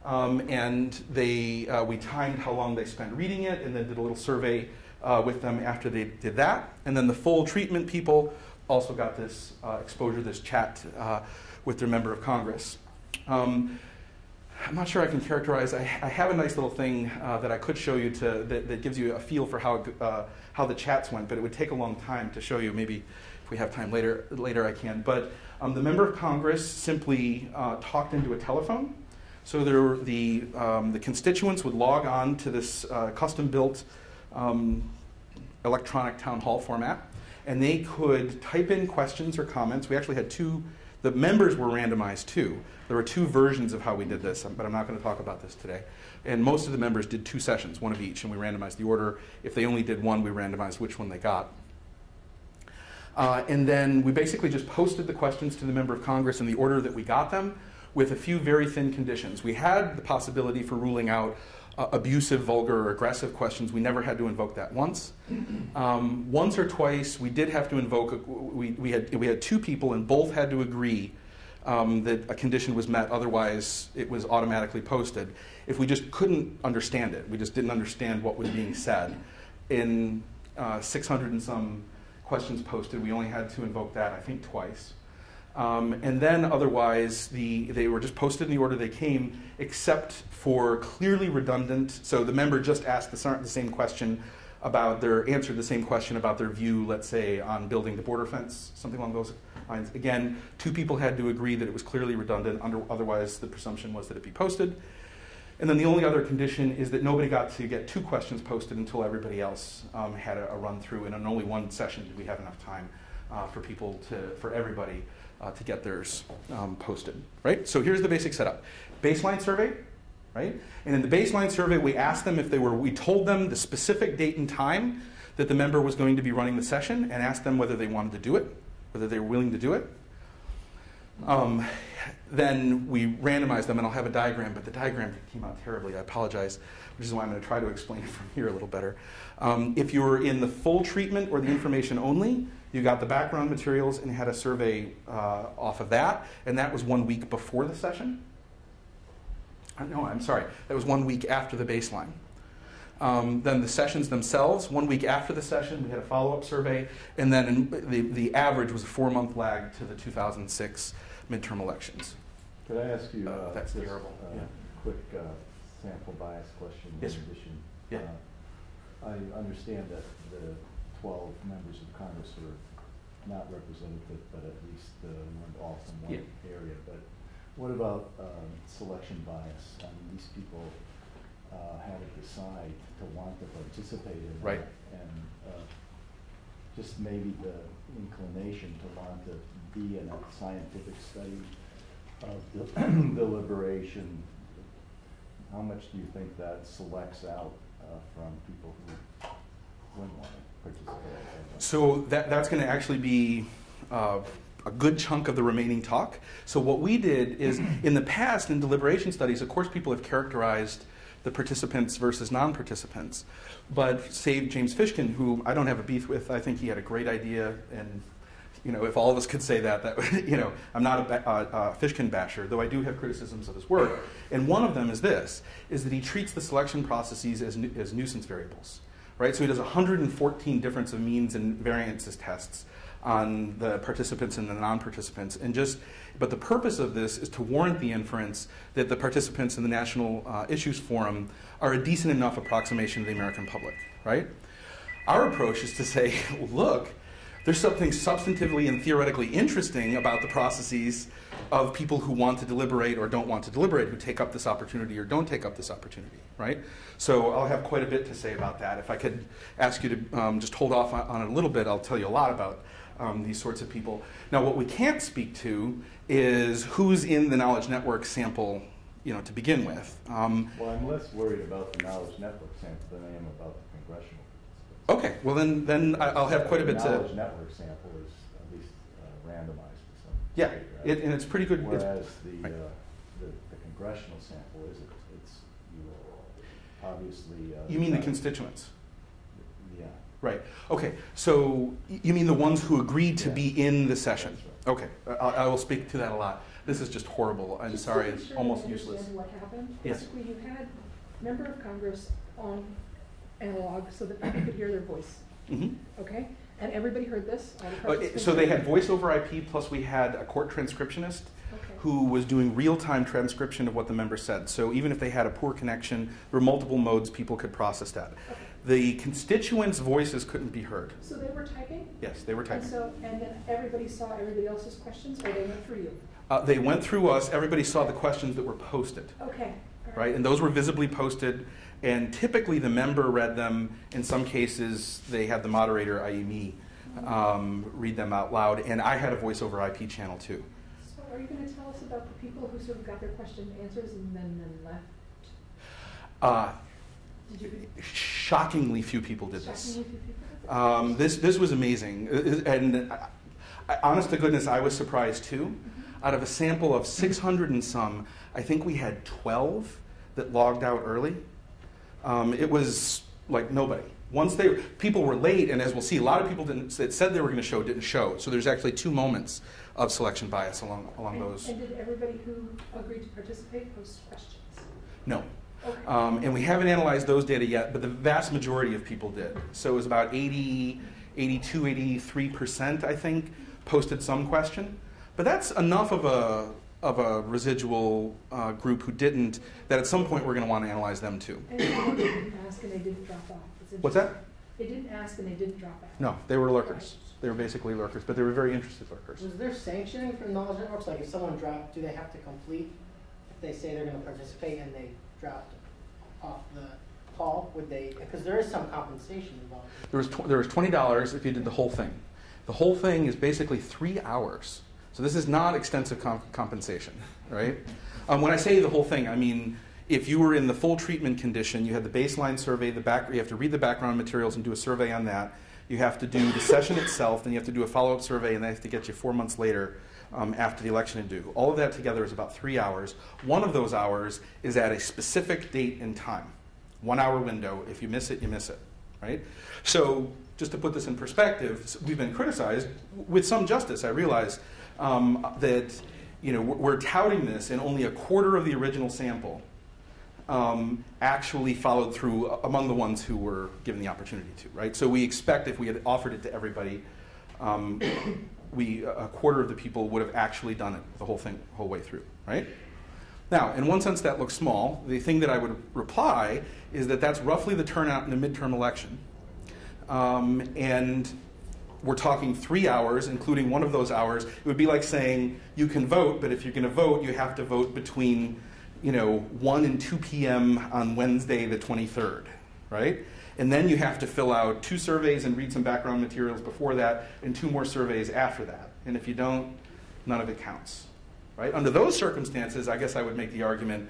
We timed how long they spent reading it, and then did a little survey with them after they did that. And then the full treatment people also got this exposure, this chat with their member of Congress. I'm not sure I can characterize. I have a nice little thing that I could show you that gives you a feel for how the chats went, but it would take a long time to show you. Maybe if we have time later I can. But the member of Congress simply talked into a telephone. So the constituents would log on to this custom-built electronic town hall format, and they could type in questions or comments. We actually had two. The members were randomized too. There were two versions of how we did this, but I'm not going to talk about this today. And most of the members did 2 sessions, one of each, and we randomized the order. If they only did one, we randomized which one they got. And then we basically just posted the questions to the member of Congress in the order that we got them, with a few very thin conditions. We had the possibility for ruling out abusive, vulgar, or aggressive questions. We never had to invoke that once. Once or twice, we did have to invoke. We had 2 people, and both had to agree that a condition was met. Otherwise, it was automatically posted. If we just couldn't understand it, we just didn't understand what was being said. In 600 and some questions posted, we only had to invoke that, I think, twice. And then otherwise, they were just posted in the order they came, except for clearly redundant. So the member just asked the same question answered the same question about their view, let's say, on building the border fence, something along those lines. Again, 2 people had to agree that it was clearly redundant. Otherwise, the presumption was that it be posted. And then the only other condition is that nobody got to get 2 questions posted until everybody else had a run through. And in only one session did we have enough time for everybody to get theirs posted, right? So here's the basic setup. Baseline survey, right? And in the baseline survey, we asked them we told them the specific date and time that the member was going to be running the session, and asked them whether they wanted to do it, whether they were willing to do it. Then we randomized them, and I'll have a diagram, but the diagram came out terribly. I apologize, which is why I'm going to try to explain it from here a little better. If you were in the full treatment or the information only, you got the background materials and had a survey off of that, and that was 1 week before the session. No, I'm sorry, that was 1 week after the baseline. Then the sessions themselves, 1 week after the session, we had a follow-up survey, and then the average was a 4-month lag to the 2006 midterm elections. Could I ask you that's terrible. Quick sample bias question? Yes, in addition? Yeah. I understand that the 12 members of Congress were not representative, but at least weren't all from one area. But what about selection bias? I mean, these people had to decide to want to participate in that, and just maybe the inclination to want to be in a scientific study of deliberation. How much do you think that selects out from people who wouldn't want to participate? So that's going to actually be a good chunk of the remaining talk. So what we did is, in the past, in deliberation studies, of course, people have characterized the participants versus non-participants. But save James Fishkin, who I don't have a beef with, I think he had a great idea, and if all of us could say that I'm not a Fishkin basher, though I do have criticisms of his work. And one of them is that he treats the selection processes as nuisance variables, right? So he does 114 difference of means and variances tests on the participants and the non-participants, but the purpose of this is to warrant the inference that the participants in the National Issues Forum are a decent enough approximation of the American public, right? Our approach is to say, look, there's something substantively and theoretically interesting about the processes of people who want to deliberate or don't want to deliberate, who take up this opportunity or don't take up this opportunity, right? So I'll have quite a bit to say about that. If I could ask you to just hold off on it a little bit, I'll tell you a lot about these sorts of people. Now, what we can't speak to is who's in the knowledge network sample, to begin with. Well, I'm less worried about the knowledge network sample than I am about the congressional participants. Okay, well then I'll have quite a bit to. The knowledge network sample is at least randomized to some degree, right? And it's pretty good. Whereas the congressional sample isn't. It's obviously. You mean the constituents? Yeah. Right. Okay. So you mean the ones who agreed to be in the session? Right. Okay. I will speak to that a lot. This is just horrible. I'm sorry. It's almost useless. What happened? Yes. Basically, you had member of Congress on analog so that people could hear their voice. Mm-hmm. Okay. And everybody heard this. All the So they had voice over IP, plus we had a court transcriptionist who was doing real-time transcription of what the member said. So even if they had a poor connection, there were multiple modes people could process that. Okay. The constituents' voices couldn't be heard. So they were typing? Yes, they were typing. And then everybody saw everybody else's questions, or they went through you? They went through us. Everybody saw the questions that were posted. Okay. Right, and those were visibly posted, and typically the member read them. In some cases, they had the moderator, i.e. me, read them out loud, and I had a voice over IP channel too. So are you going to tell us about the people who sort of got their question answers and then left? Did you? Shockingly few people did this. Shockingly few people? This was amazing, and honest to goodness, I was surprised too. Out of a sample of 600 and some, I think we had 12 that logged out early. It was like nobody. Once people were late, and as we'll see, a lot of people that said they were going to show didn't show. So there's actually 2 moments of selection bias along those. And did everybody who agreed to participate post questions? No. Okay. And we haven't analyzed those data yet, but the vast majority of people did. So it was about 82, 83%, I think, posted some question. But that's enough of a residual group who didn't, that at some point we're going to want to analyze them too. And they didn't ask and they didn't drop off. What's that? They didn't ask and they didn't drop off. No, they were lurkers. They were basically lurkers, but they were very interested lurkers. Was there sanctioning from knowledge networks? Like if someone dropped, do they have to complete, if they say they're going to participate and they dropped off the call, would they, because there is some compensation involved. There was $20 if you did the whole thing. The whole thing is basically 3 hours. So this is not extensive compensation, right? When I say the whole thing, I mean if you were in the full treatment condition, you had the baseline survey, you have to read the background materials and do a survey on that. You have to do the session itself, then you have to do a follow-up survey, and they have to get you 4 months later after the election to do. All of that together is about 3 hours. One of those hours is at a specific date and time. 1 hour window. If you miss it, you miss it, right? So just to put this in perspective, we've been criticized with some justice, I realize, that we're touting this, and only a quarter of the original sample actually followed through among the ones who were given the opportunity to, right? So we expect if we had offered it to everybody, a quarter of the people would have actually done it the whole way through, right? Now, in one sense that looks small. The thing that I would reply is that that's roughly the turnout in a midterm election. And we're talking 3 hours, including one of those hours. It would be like saying you can vote, but if you're going to vote, you have to vote between 1 and 2 p.m. on Wednesday the 23rd, right? And then you have to fill out 2 surveys and read some background materials before that, and 2 more surveys after that. And if you don't, none of it counts, right? Under those circumstances, I guess I would make the argument,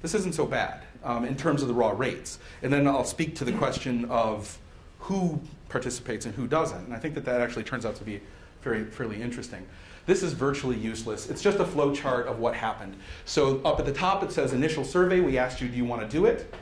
this isn't so bad in terms of the raw rates. And then I'll speak to the question of who participates and who doesn't. And I think that actually turns out to be fairly interesting. This is virtually useless. It's just a flow chart of what happened. So up at the top it says initial survey. We asked you, do you want to do it?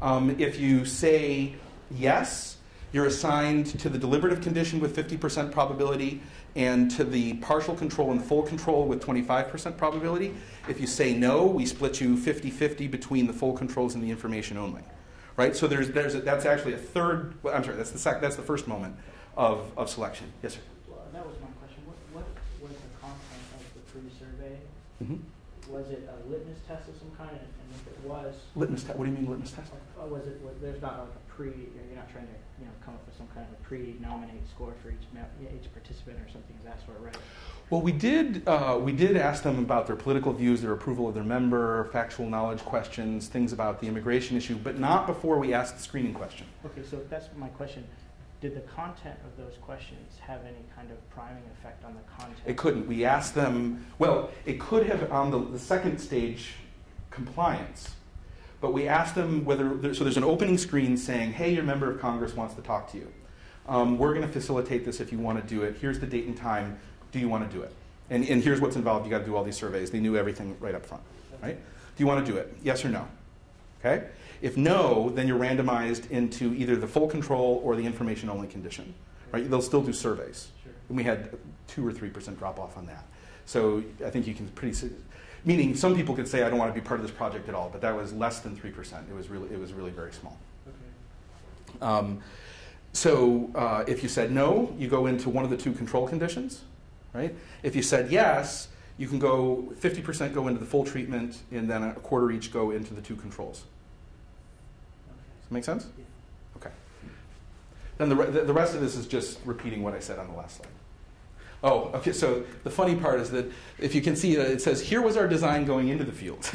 If you say yes, you're assigned to the deliberative condition with 50% probability and to the partial control and full control with 25% probability. If you say no, we split you 50-50 between the full controls and the information only. Right? So that's actually a third, I'm sorry, that's the first moment of selection. Yes, sir? Well, that was my question. What was the content of the pre-survey? Mm-hmm. Was it a litmus test of some kind? And if it was... Litmus test? What do you mean litmus test? There's not like a you're not trying to come up with some kind of a pre-nominate score for each participant or something of that sort, right? Well, we did ask them about their political views, their approval of their member, factual knowledge questions, things about the immigration issue, but not before we asked the screening question. Okay, so that's my question. Did the content of those questions have any kind of priming effect on the content? It couldn't. We asked them, well, it could have on the second stage compliance, but we asked them whether, so there's an opening screen saying, hey, your member of Congress wants to talk to you. We're going to facilitate this if you want to do it. Here's the date and time. Do you want to do it? And here's what's involved. You got to do all these surveys. They knew everything right up front, right? Do you want to do it? Yes or no? Okay? If no, then you're randomized into either the full control or the information only condition, right? They'll still do surveys. Sure. And we had 2 or 3% drop off on that. So I think you can meaning some people could say I don't want to be part of this project at all, but that was less than 3%. It was really very small. Okay. So if you said no, you go into one of the 2 control conditions, right? If you said yes, you can go 50% go into the full treatment, and then a quarter each go into the 2 controls. Does that make sense? Okay. Then the rest of this is just repeating what I said on the last slide. Oh, okay, so the funny part is that if you can see, it says, here was our design going into the field.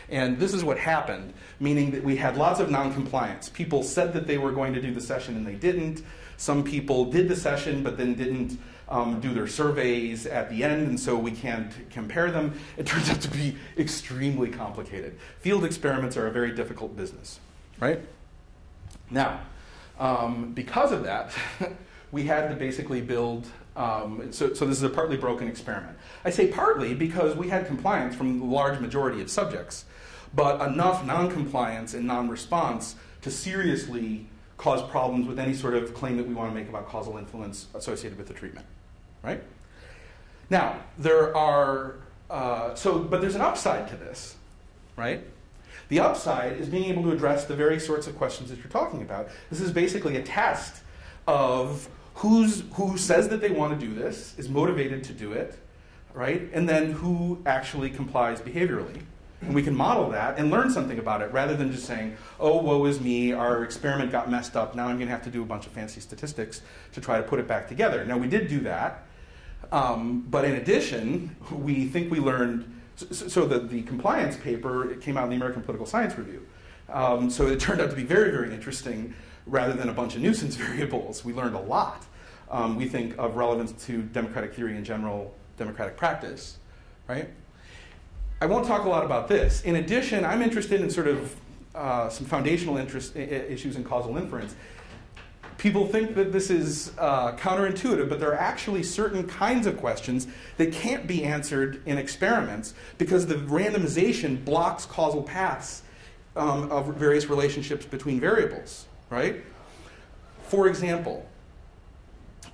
And this is what happened, meaning that we had lots of non-compliance. People said that they were going to do the session and they didn't. Some people did the session but then didn't do their surveys at the end, and so we can't compare them. It turns out to be extremely complicated. Field experiments are a very difficult business, right? Now, because of that, we had to basically build, so this is a partly broken experiment. I say partly because we had compliance from the large majority of subjects, but enough non-compliance and non-response to seriously cause problems with any sort of claim that we want to make about causal influence associated with the treatment, right? Now, there are, but there's an upside to this, right? The upside is being able to address the very sorts of questions that you're talking about. This is basically a test of who says that they want to do this, is motivated to do it, right? And then who actually complies behaviorally. And we can model that and learn something about it rather than just saying, oh, woe is me, our experiment got messed up, now I'm going to have to do a bunch of fancy statistics to try to put it back together. Now, we did do that, but in addition, we think we learned, so the compliance paper, it came out in the American Political Science Review. So it turned out to be very, very interesting rather than a bunch of nuisance variables. We learned a lot, we think, of relevance to democratic theory and general democratic practice, right? I won't talk a lot about this. In addition, I'm interested in sort of some foundational issues in causal inference. People think that this is counterintuitive, but there are actually certain kinds of questions that can't be answered in experiments because the randomization blocks causal paths of various relationships between variables, right? For example,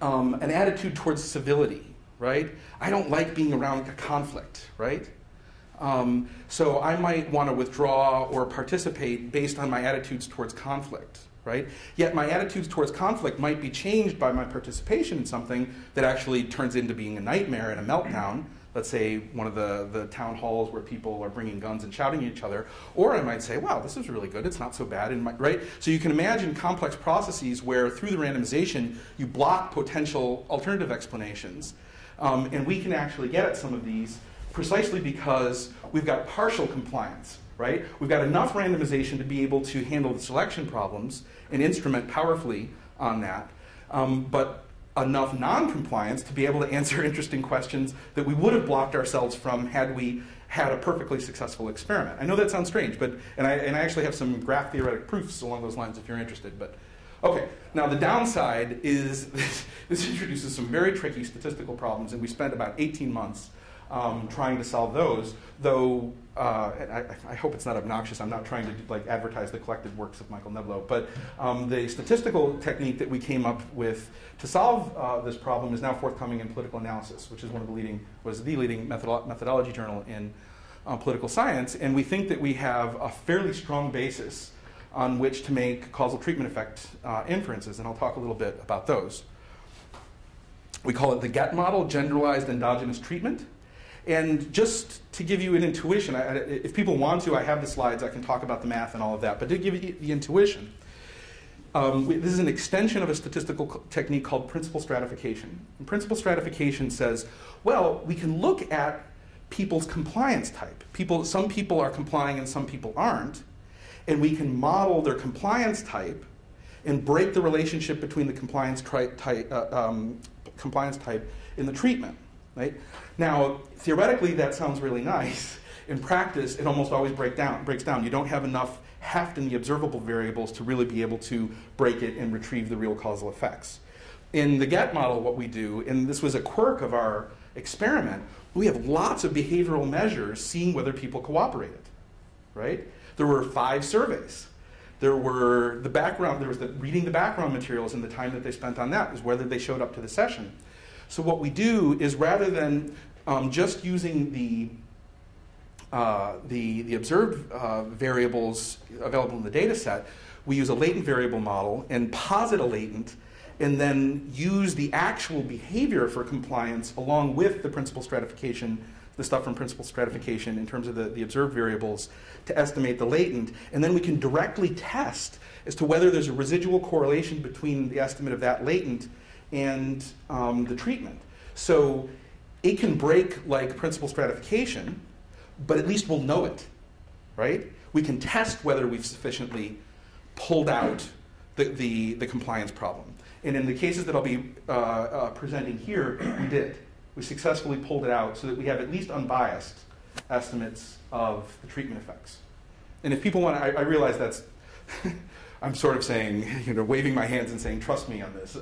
an attitude towards civility, right? I don't like being around a conflict, right? So I might want to withdraw or participate based on my attitudes towards conflict, right? Yet my attitudes towards conflict might be changed by my participation in something that actually turns into being a nightmare and a meltdown. Let's say one of the town halls where people are bringing guns and shouting at each other. Or I might say, wow, this is really good. It's not so bad, right? So you can imagine complex processes where through the randomization, you block potential alternative explanations. And we can actually get at some of these precisely because we've got partial compliance, right? We've got enough randomization to be able to handle the selection problems and instrument powerfully on that, but enough non-compliance to be able to answer interesting questions that we would have blocked ourselves from had we had a perfectly successful experiment. I know that sounds strange, but and I actually have some graph theoretic proofs along those lines if you're interested. But okay, now the downside is this introduces some very tricky statistical problems, and we spent about 18 months trying to solve those, though I hope it's not obnoxious. I'm not trying to advertise the collected works of Michael Neblo, but the statistical technique that we came up with to solve this problem is now forthcoming in Political Analysis, which is the leading methodology journal in political science, and we think that we have a fairly strong basis on which to make causal treatment effect inferences, and I'll talk a little bit about those. We call it the GET model, generalized endogenous treatment. And just to give you an intuition, if people want to, I have the slides, I can talk about the math and all of that, but to give you the intuition, this is an extension of a statistical technique called principal stratification. And principal stratification says, well, we can look at people's compliance type. Some people are complying and some people aren't, and we can model their compliance type and break the relationship between the compliance type in the treatment. Right? Now, theoretically, that sounds really nice. In practice, it almost always breaks down. You don't have enough heft in the observable variables to really be able to break it and retrieve the real causal effects. In the GET model, what we do, and this was a quirk of our experiment, we have lots of behavioral measures seeing whether people cooperated. Right? There were 5 surveys. There was reading the background materials and the time that they spent on that is whether they showed up to the session. So what we do is rather than just using the observed variables available in the data set, we use a latent variable model and posit a latent and then use the actual behavior for compliance along with the principal stratification the stuff from principal stratification in terms of the observed variables to estimate the latent, and then we can directly test as to whether there's a residual correlation between the estimate of that latent and the treatment. So it can break like principal stratification, but at least we'll know it, right? We can test whether we've sufficiently pulled out the compliance problem. And in the cases that I'll be presenting here, we did. We successfully pulled it out so that we have at least unbiased estimates of the treatment effects. And if people want to, I realize that's, I'm sort of saying, waving my hands and saying, trust me on this.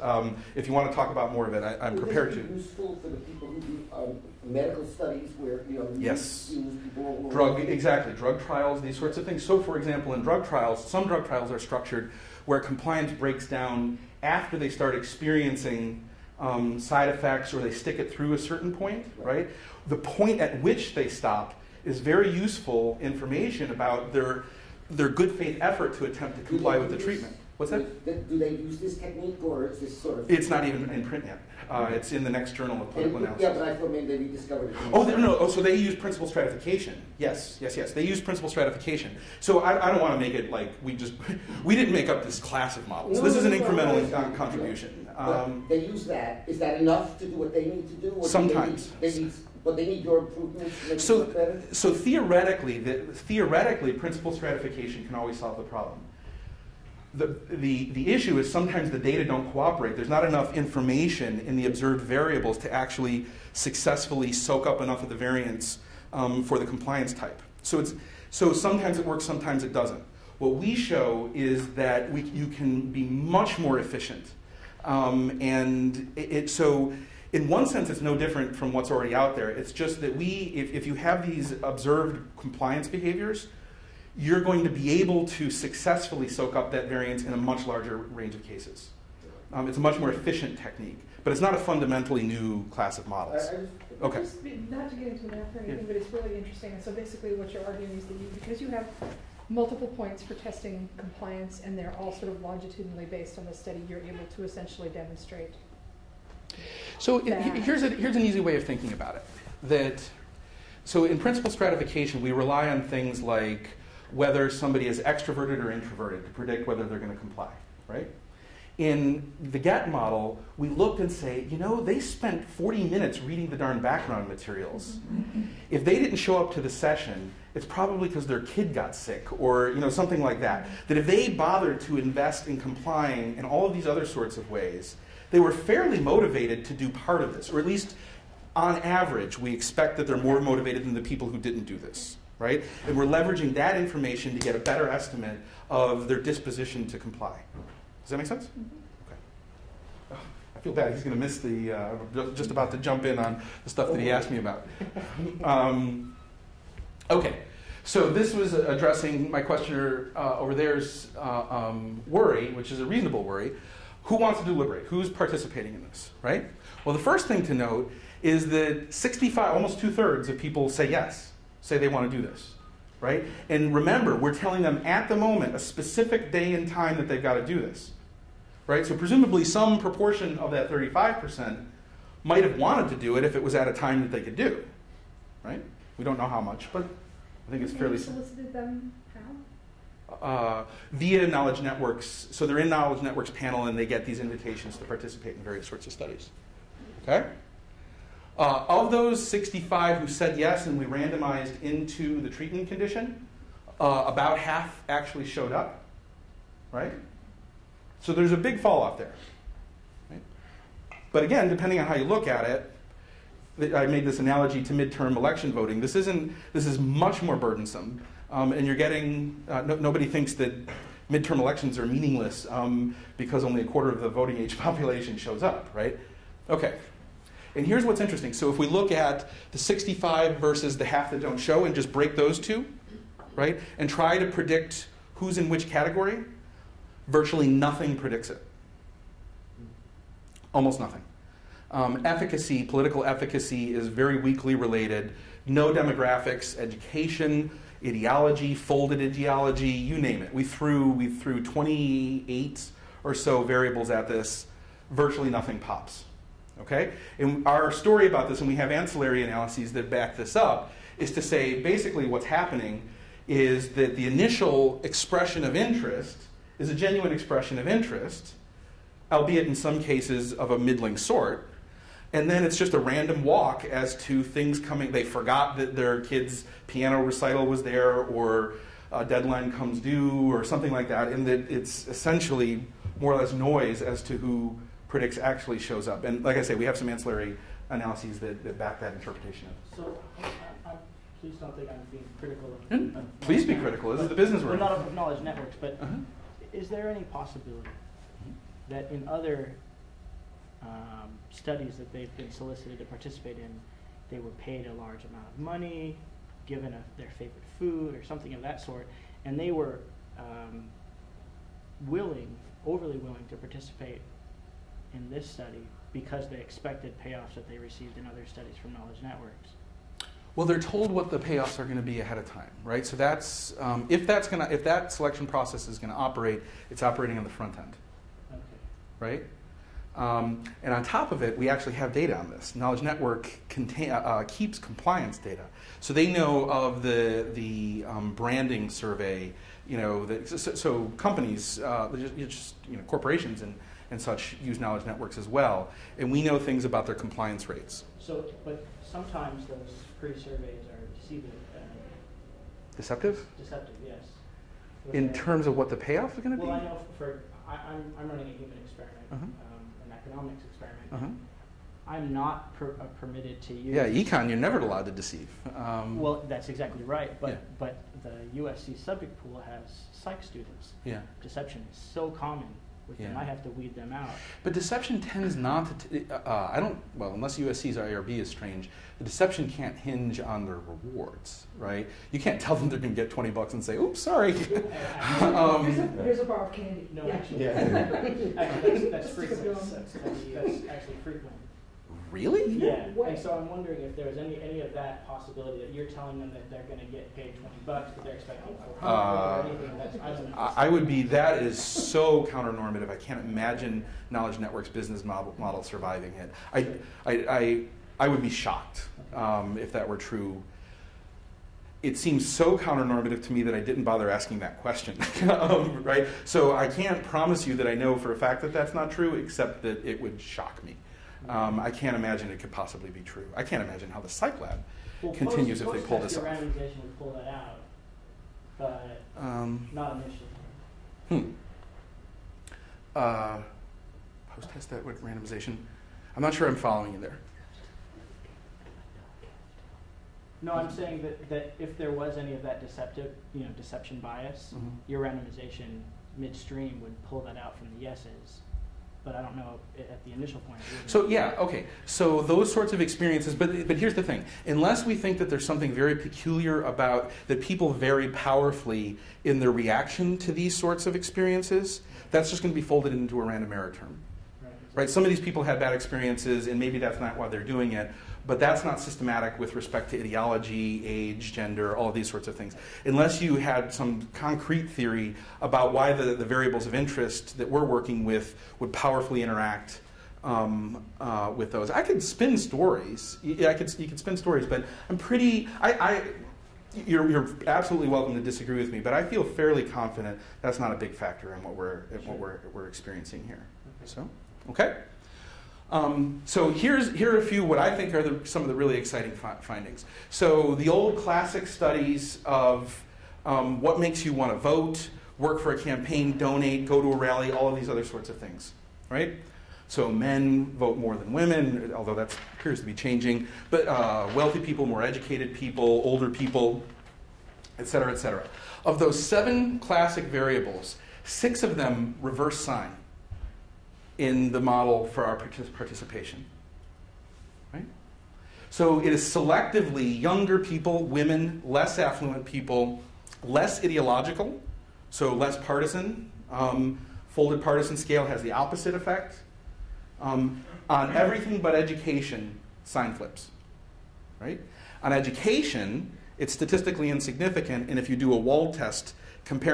If you want to talk about more of it, I'm prepared to. Is it useful for the people who do medical studies where, yes. use people? Drug trials, these sorts of things. So, for example, in drug trials, some drug trials are structured where compliance breaks down after they start experiencing side effects or they stick it through a certain point, right? The point at which they stop is very useful information about their good faith effort to attempt to comply with the treatment. What's that? Do they use this technique, or is this sort of... It's not even in print yet. It's in the next journal of political analysis. Yeah, but I thought maybe they rediscovered it. Oh, so they use principal stratification. Yes. They use principal stratification. So I don't want to make it like we didn't make up this class of models. This is an incremental contribution. They use that. Is that enough to do what they need to do? Or sometimes. But they need your improvements to make it better? So theoretically, principal stratification can always solve the problem. The issue is sometimes the data don't cooperate. There's not enough information in the observed variables to actually successfully soak up enough of the variance for the compliance type. So sometimes it works, sometimes it doesn't. What we show is that you can be much more efficient. So in one sense, it's no different from what's already out there. It's just that if you have these observed compliance behaviors, you're going to be able to successfully soak up that variance in a much larger range of cases. It's a much more efficient technique, but it's not a fundamentally new class of models. Okay. Just, not to get into math or anything, but it's really interesting. And so basically what you're arguing is that because you have multiple points for testing compliance and they're all sort of longitudinally based on the study, you're able to essentially demonstrate. So here's an easy way of thinking about it. So in principal stratification, we rely on things like whether somebody is extroverted or introverted to predict whether they're going to comply, right? In the GET model, we looked and say, they spent 40 minutes reading the darn background materials. If they didn't show up to the session, it's probably because their kid got sick or something like that. That if they bothered to invest in complying in all of these other sorts of ways, they were fairly motivated to do part of this, or at least on average, we expect that they're more motivated than the people who didn't do this, right? And we're leveraging that information to get a better estimate of their disposition to comply. Does that make sense? Okay. Oh, I feel bad. He's going to miss just about to jump in on the stuff that he asked me about. Okay. So this was addressing my questioner over there's worry, which is a reasonable worry. Who wants to deliberate? Who's participating in this, right? Well, the first thing to note is that 65, almost 2/3 of people say yes, say they want to do this, right? And remember, we're telling them at the moment a specific day and time that they've got to do this, right? So presumably some proportion of that 35% might have wanted to do it if it was at a time that they could do, right? We don't know how much, but I think it's fairly... You solicited them how? Via knowledge networks. So they're in knowledge networks panel and they get these invitations to participate in various sorts of studies. Okay? Of those 65 who said yes and we randomized into the treatment condition, about half actually showed up, right? So there's a big fall off there. Right? But again, depending on how you look at it, I made this analogy to midterm election voting. This is much more burdensome. And you're getting, nobody thinks that midterm elections are meaningless because only a quarter of the voting age population shows up, right? Okay. And here's what's interesting. So if we look at the 65 versus the half that don't show and just break those two, right? And try to predict who's in which category, virtually nothing predicts it. Almost nothing. Efficacy, political efficacy is very weakly related. No demographics, education, ideology, folded ideology, you name it. We threw 28 or so variables at this. Virtually nothing pops. Okay? And our story about this, and we have ancillary analyses that back this up, is to say basically what's happening is that the initial expression of interest is a genuine expression of interest, albeit in some cases of a middling sort. And then it's just a random walk as to things coming. They forgot that their kid's piano recital was there, or a deadline comes due, or something like that. And that it's essentially more or less noise as to who predicts actually shows up. And like I say, we have some ancillary analyses that back that interpretation up. So, please don't think I'm being critical of Please be critical. This is the business well, room. not of knowledge networks, but is there any possibility that in other studies that they've been solicited to participate in, they were paid a large amount of money, given their favorite food or something of that sort, and they were overly willing to participate in this study because they expected payoffs that they received in other studies from knowledge networks? Well, they're told what the payoffs are going to be ahead of time, right? So that's if that selection process is going to operate, it's operating on the front end, Okay. right? And on top of it, we actually have data on this. Knowledge Network keeps compliance data, so they know of the branding survey. You know, so companies, corporations and such use knowledge networks as well, and we know things about their compliance rates. So, but sometimes those free surveys are deceiving. Deceptive? Deceptive, yes. In terms of what the payoff is going to be? Well, I know I'm running a human experiment, an economics experiment. I'm not permitted to use. Yeah, econ, you're never allowed to deceive. Well, that's exactly right. But Yeah. but the USC subject pool has psych students. Yeah. Deception is so common with them. Yeah. I have to weed them out. But deception tends not to, unless USC's IRB is strange, the deception can't hinge on their rewards, right? You can't tell them they're going to get $20 and say, oops, sorry. Here's a bar of candy. No, Yeah. actually, Yeah. actually that's frequent. That's actually frequent. Really? Yeah, What? and so I'm wondering if there was any of that possibility that you're telling them that they're going to get paid $20, but they're expecting $400 or anything. That's, I don't know. I would be, that is so counter-normative. I can't imagine Knowledge Network's business model surviving it. I would be shocked if that were true. It seems so counter-normative to me that I didn't bother asking that question, right? So I can't promise you that I know for a fact that that's not true, except that it would shock me. I can't imagine it could possibly be true. I can't imagine how the psych lab continues if they pull this off. Randomization would pull that out, but not initially. Post-test that with randomization. I'm not sure I'm following you there. No, I'm saying that if there was any of that deception bias, your randomization midstream would pull that out from the yeses. But I don't know at the initial point. So yeah, okay. So those sorts of experiences, but here's the thing. Unless we think that there's something very peculiar about that people vary powerfully in their reaction to these sorts of experiences, that's just going to be folded into a random error term. Right? Some of these people had bad experiences, and maybe that's not why they're doing it, but that's not systematic with respect to ideology, age, gender, all of these sorts of things. Unless you had some concrete theory about why the variables of interest that we're working with would powerfully interact with those. I could spin stories. You could spin stories, but I'm pretty. You're absolutely welcome to disagree with me, but I feel fairly confident that's not a big factor in what we're experiencing here. So, okay. So here are a few what I think are some of the really exciting findings. So the old classic studies of what makes you want to vote, work for a campaign, donate, go to a rally, all of these other sorts of things, right? So men vote more than women, although that appears to be changing, but wealthy people, more educated people, older people, et cetera, et cetera. Of those 7 classic variables, 6 of them reverse sign in the model for our participation, right? So it is selectively younger people, women, less affluent people, less ideological, so less partisan. Folded partisan scale has the opposite effect. On everything but education, sign flips, right? On education, it's statistically insignificant, and if you do a wall test,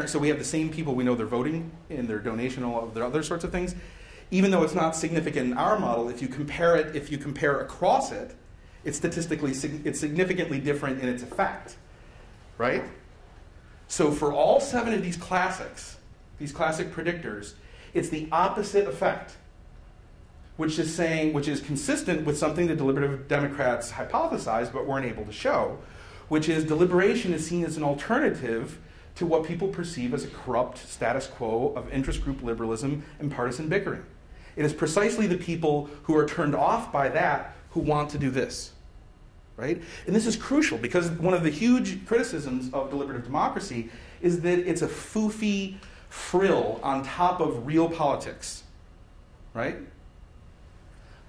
so we have the same people, we know they're voting in their donation, all of their other sorts of things. even though it's not significant in our model, if you compare across it, it's significantly different in its effect, right? So for all 7 of these classic predictors, it's the opposite effect, which is consistent with something the deliberative Democrats hypothesized but weren't able to show, which is deliberation is seen as an alternative to what people perceive as a corrupt status quo of interest group liberalism and partisan bickering. It is precisely the people who are turned off by that who want to do this, right? And this is crucial because one of the huge criticisms of deliberative democracy is that it's a foofy frill on top of real politics, right?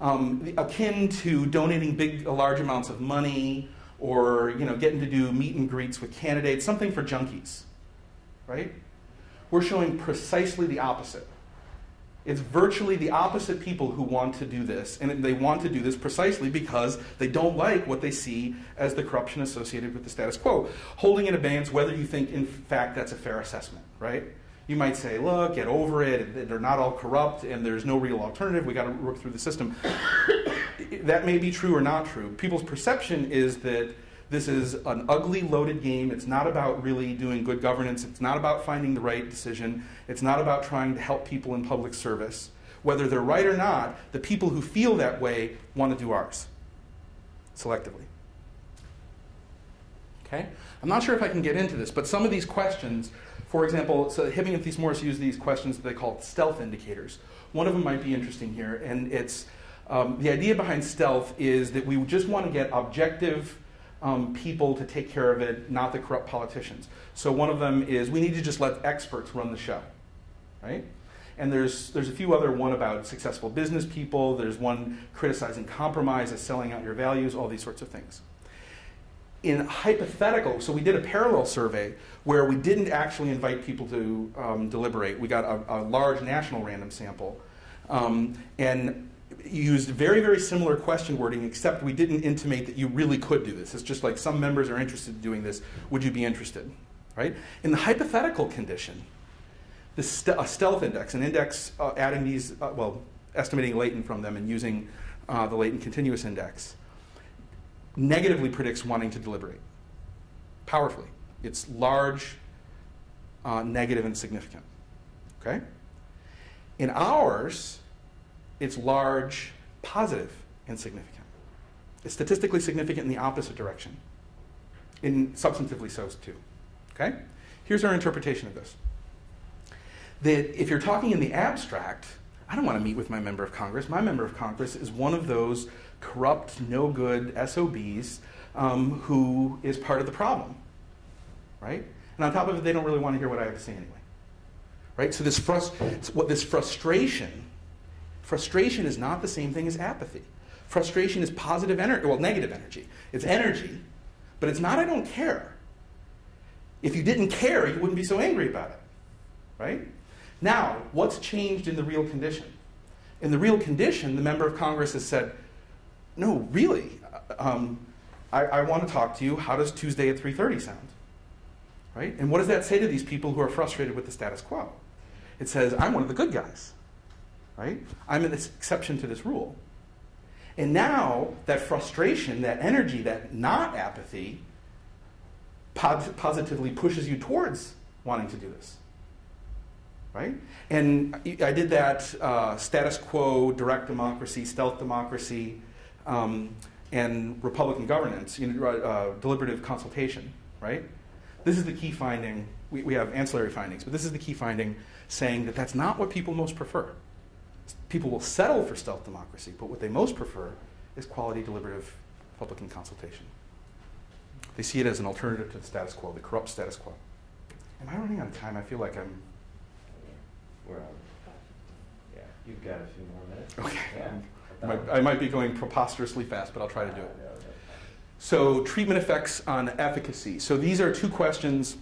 Akin to donating large amounts of money or getting to do meet and greets with candidates, something for junkies, right? We're showing precisely the opposite. It's virtually the opposite people who want to do this, and they want to do this precisely because they don't like what they see as the corruption associated with the status quo. Holding in abeyance whether you think, in fact, that's a fair assessment, right? You might say, look, get over it, they're not all corrupt, and there's no real alternative, we got to work through the system. That may be true or not true. People's perception is that this is an ugly, loaded game. It's not about really doing good governance. It's not about finding the right decision. It's not about trying to help people in public service. Whether they're right or not, the people who feel that way want to do ours, selectively. Okay? I'm not sure if I can get into this, but some of these questions, for example, so Hibbing and Thies-Morris use these questions that they call stealth indicators. One of them might be interesting here, and it's the idea behind stealth is that we just want to get objective people to take care of it, not the corrupt politicians. So one of them is we need to just let experts run the show, right? And there's a few other, one about successful business people, there's one criticizing compromise as selling out your values, all these sorts of things. In hypothetical, so we did a parallel survey where we didn't actually invite people to deliberate. We got a large national random sample and used very, very similar question wording, except we didn't intimate that you really could do this. It's just like some members are interested in doing this. Would you be interested? Right? In the hypothetical condition, a stealth index, an index adding these, estimating latent from them and using the latent continuous index, negatively predicts wanting to deliberate. Powerfully. It's large, negative, and significant. Okay? In ours, it's large, positive, and significant. It's statistically significant in the opposite direction. Substantively so too. Okay? Here's our interpretation of this. That if you're talking in the abstract, I don't want to meet with my member of Congress. My member of Congress is one of those corrupt, no-good SOBs who is part of the problem. Right? And on top of it, they don't really want to hear what I have to say anyway. Right? So this frustration is not the same thing as apathy. Frustration is positive energy, well, negative energy. It's energy, but it's not I don't care. If you didn't care, you wouldn't be so angry about it, right? Now, what's changed in the real condition? In the real condition, the member of Congress has said, no, really, I want to talk to you. How does Tuesday at 3:30 sound? Right? And what does that say to these people who are frustrated with the status quo? It says, I'm one of the good guys. Right? I'm an exception to this rule. And now that frustration, that energy, that not apathy, positively pushes you towards wanting to do this. Right? And I did that status quo, direct democracy, stealth democracy, and Republican governance, deliberative consultation. Right? This is the key finding. We have ancillary findings, but this is the key finding saying that that's not what people most prefer. People will settle for stealth democracy, but what they most prefer is quality deliberative Republican consultation. They see it as an alternative to the status quo, the corrupt status quo. Am I running out of time? I feel like I'm... We're on. Yeah, you've got a few more minutes. Okay. Yeah. I might be going preposterously fast, but I'll try to do it. So treatment effects on efficacy. So these are two questions.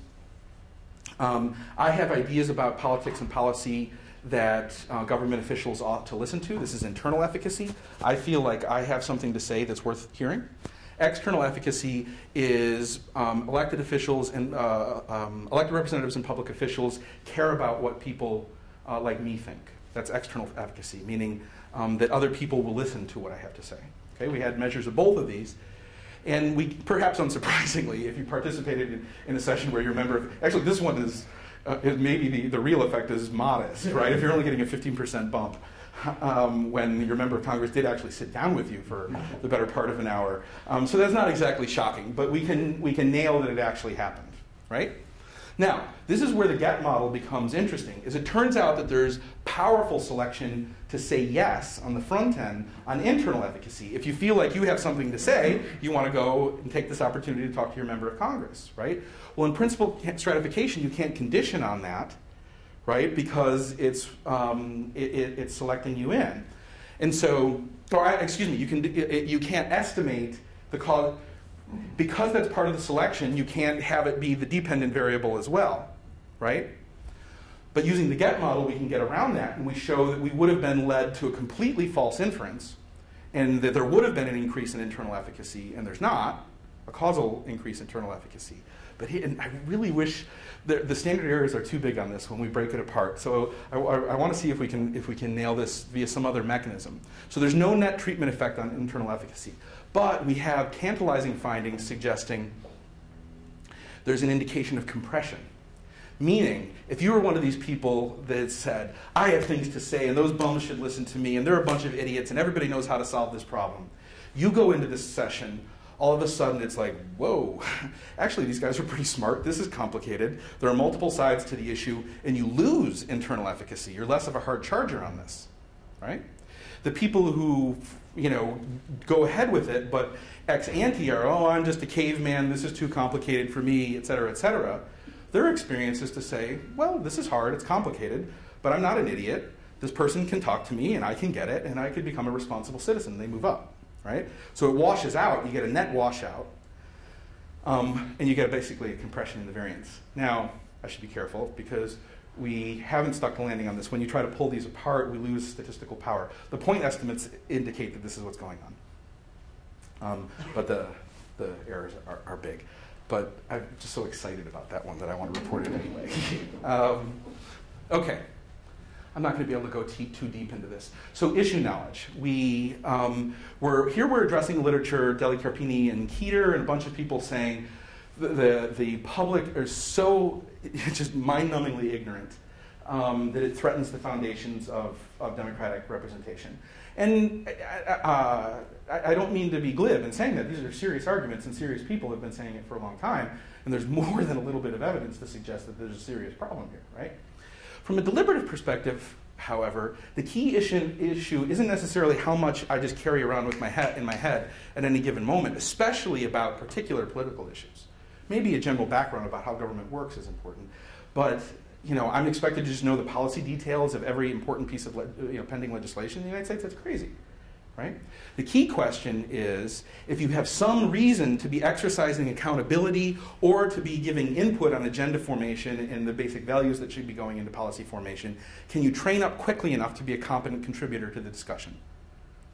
I have ideas about politics and policy that government officials ought to listen to. This is internal efficacy. I feel like I have something to say that's worth hearing. External efficacy is elected officials and elected representatives and public officials care about what people like me think. That's external efficacy, meaning that other people will listen to what I have to say. Okay, we had measures of both of these. And we, perhaps unsurprisingly, if you participated in a session where you're a member of, actually this one is maybe the real effect is modest, right? If you're only getting a 15% bump when your member of Congress did actually sit down with you for the better part of an hour. So that's not exactly shocking, but we can nail that it actually happened, right? Now, this is where the GET model becomes interesting, is it turns out that there's powerful selection to say yes on the front end on internal efficacy. If you feel like you have something to say, you want to go and take this opportunity to talk to your member of Congress, right? Well, in principal stratification, you can't condition on that, right? Because it's selecting you in. And so, you can't estimate the cause. Because that's part of the selection, you can't have it be the dependent variable as well, right? But using the GET model, we can get around that, and we show that we would have been led to a completely false inference, and that there would have been an increase in internal efficacy, and there's not, a causal increase in internal efficacy. But and I really wish the standard errors are too big on this when we break it apart. So I want to see if we can nail this via some other mechanism. So there's no net treatment effect on internal efficacy. But we have tantalizing findings suggesting there's an indication of compression. Meaning, if you were one of these people that said, I have things to say and those bums should listen to me and they're a bunch of idiots and everybody knows how to solve this problem, you go into this session, all of a sudden it's like, whoa, actually these guys are pretty smart, this is complicated, there are multiple sides to the issue, and you lose internal efficacy. You're less of a hard charger on this, right? The people who go ahead with it, but ex ante are, oh, I'm just a caveman, this is too complicated for me, et cetera, their experience is to say, well, this is hard, it's complicated, but I'm not an idiot. This person can talk to me, and I can get it, and I could become a responsible citizen. They move up, right? So it washes out, you get a net washout, and you get basically a compression in the variance. Now, I should be careful, because we haven't stuck the landing on this. When you try to pull these apart, we lose statistical power. The point estimates indicate that this is what's going on. But the errors are big. But I'm just so excited about that one that I want to report it anyway. Okay. I'm not going to be able to go too deep into this. So issue knowledge. We're addressing the literature, Deli Carpini and Keeter, and a bunch of people saying the public are so just mind-numbingly ignorant that it threatens the foundations of democratic representation. And I don't mean to be glib in saying that. These are serious arguments, and serious people have been saying it for a long time, and there's more than a little bit of evidence to suggest that there's a serious problem here, right? From a deliberative perspective, however, the key issue isn't necessarily how much I just carry around in my head at any given moment, especially about particular political issues. Maybe a general background about how government works is important, but I'm expected to just know the policy details of every important piece of pending legislation in the United States. That's crazy, right? The key question is, if you have some reason to be exercising accountability or to be giving input on agenda formation and the basic values that should be going into policy formation, can you train up quickly enough to be a competent contributor to the discussion?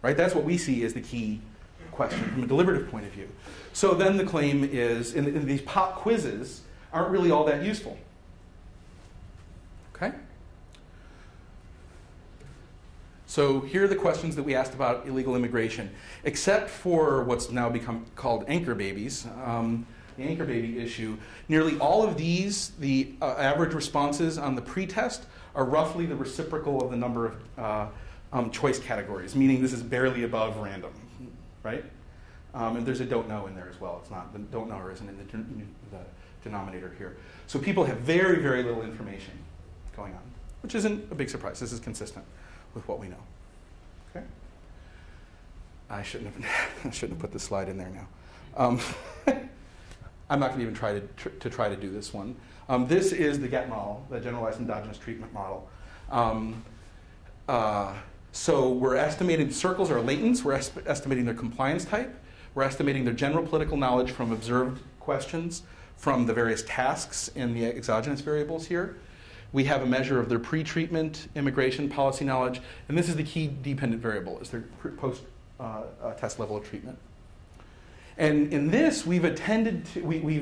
Right? That's what we see as the key question from a deliberative point of view. So then the claim is, in these pop quizzes aren't really all that useful. Okay? So here are the questions that we asked about illegal immigration, except for what's now become called anchor babies, the anchor baby issue. Nearly all of these, the average responses on the pretest, are roughly the reciprocal of the number of choice categories, meaning this is barely above random, right? And there's a don't know in there as well. It's not, the don't know isn't in the denominator here. So people have very, very little information going on, which isn't a big surprise. This is consistent with what we know. Okay. I shouldn't have put this slide in there now. I'm not going to even try to do this one. This is the GET model, the generalized endogenous treatment model. So we're estimating circles are latents. We're estimating their compliance type. We're estimating their general political knowledge from observed questions, from the various tasks in the exogenous variables here. We have a measure of their pre-treatment immigration policy knowledge, and this is the key dependent variable, is their post-test level of treatment. And in this, we've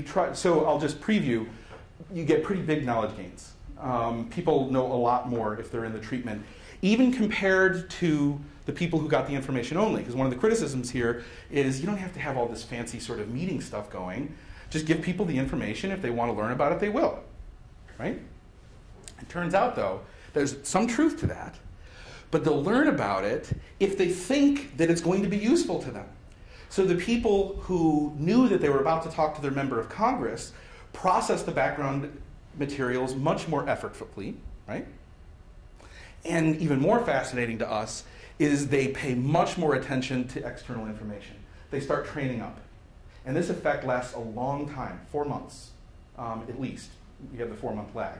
tried, so I'll just preview, you get pretty big knowledge gains People know a lot more if they're in the treatment, even compared to the people who got the information only. Because one of the criticisms here is you don't have to have all this fancy sort of meeting stuff going. Just give people the information. If they want to learn about it, they will. Right? It turns out, though, there's some truth to that. But they'll learn about it if they think that it's going to be useful to them. So the people who knew that they were about to talk to their member of Congress processed the background materials much more effortfully, right? And even more fascinating to us is they pay much more attention to external information. They start training up. And this effect lasts a long time, 4 months at least. You have the 4-month lag.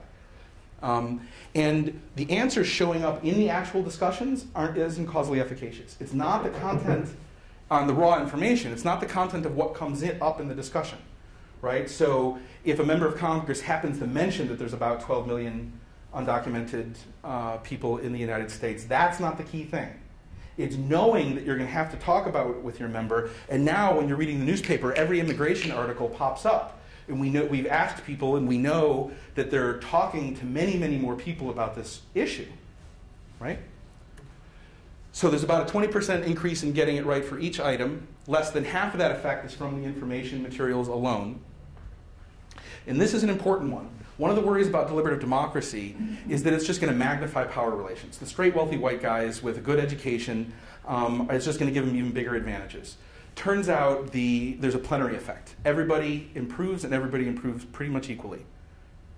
And the answers showing up in the actual discussions isn't causally efficacious. It's not the content on the raw information. It's not the content of what comes up in the discussion, right? So if a member of Congress happens to mention that there's about 12 million undocumented people in the United States, that's not the key thing. It's knowing that you're going to have to talk about it with your member. And now when you're reading the newspaper, every immigration article pops up. And we know, we've asked people, and we know that they're talking to many, many more people about this issue, right? So there's about a 20% increase in getting it right for each item. Less than half of that effect is from the information materials alone. And this is an important one. One of the worries about deliberative democracy is that it's just going to magnify power relations. The straight, wealthy white guys with a good education is just going to give them even bigger advantages. Turns out there's a plenary effect. Everybody improves, and everybody improves pretty much equally,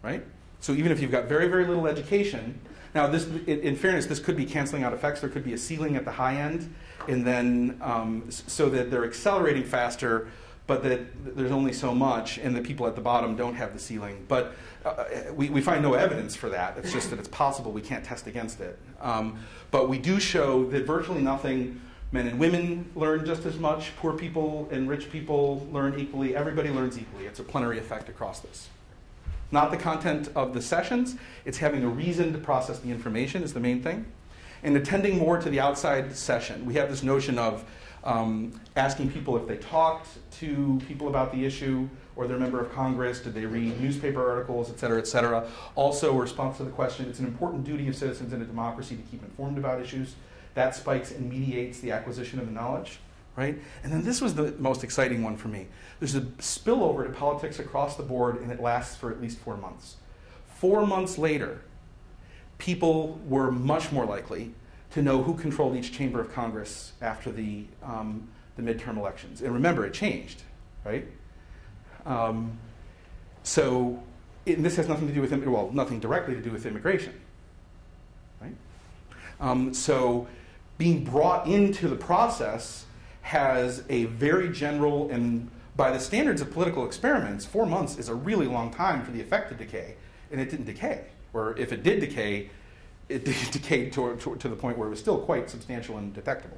right? So even if you've got very, very little education, now this, in fairness, this could be canceling out effects. There could be a ceiling at the high end, and then so that they're accelerating faster, but that there's only so much, and the people at the bottom don't have the ceiling. But we find no evidence for that. It's just that it's possible. We can't test against it. But we do show that virtually nothing. Men and women learn just as much. Poor people and rich people learn equally. Everybody learns equally. It's a plenary effect across this. Not the content of the sessions. It's having a reason to process the information is the main thing. And attending more to the outside session. We have this notion of asking people if they talked to people about the issue or their member of Congress. Did they read newspaper articles, et cetera, et cetera. Also, a response to the question, it's an important duty of citizens in a democracy to keep informed about issues. That spikes and mediates the acquisition of the knowledge, right? And then this was the most exciting one for me. There's a spillover to politics across the board, and it lasts for at least 4 months. 4 months later, people were much more likely to know who controlled each chamber of Congress after the midterm elections. And remember, it changed, right? So this has nothing to do with, well, nothing directly to do with immigration, right? So being brought into the process has a very general, and by the standards of political experiments, 4 months is a really long time for the effect to decay, and it didn't decay. Or if it did decay, it decayed to the point where it was still quite substantial and detectable.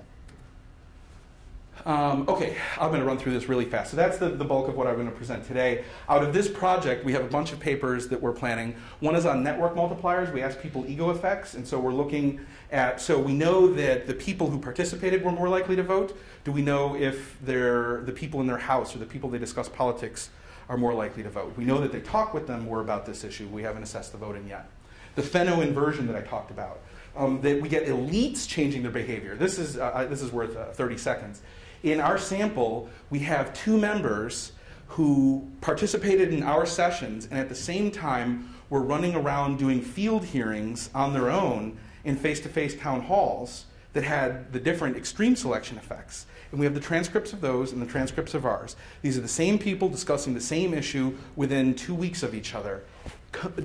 Okay, I'm going to run through this really fast. So that's the bulk of what I'm going to present today. Out of this project, we have a bunch of papers that we're planning. One is on network multipliers. We asked people ego effects, and so we're looking at, so we know that the people who participated were more likely to vote. Do we know if the people in their house or the people they discuss politics are more likely to vote? We know that they talk with them more about this issue. We haven't assessed the voting yet. The pheno inversion that I talked about, that we get elites changing their behavior. This is worth 30 seconds. In our sample, we have 2 members who participated in our sessions and at the same time were running around doing field hearings on their own in face-to-face town halls that had the different extreme selection effects. And we have the transcripts of those and the transcripts of ours. These are the same people discussing the same issue within 2 weeks of each other,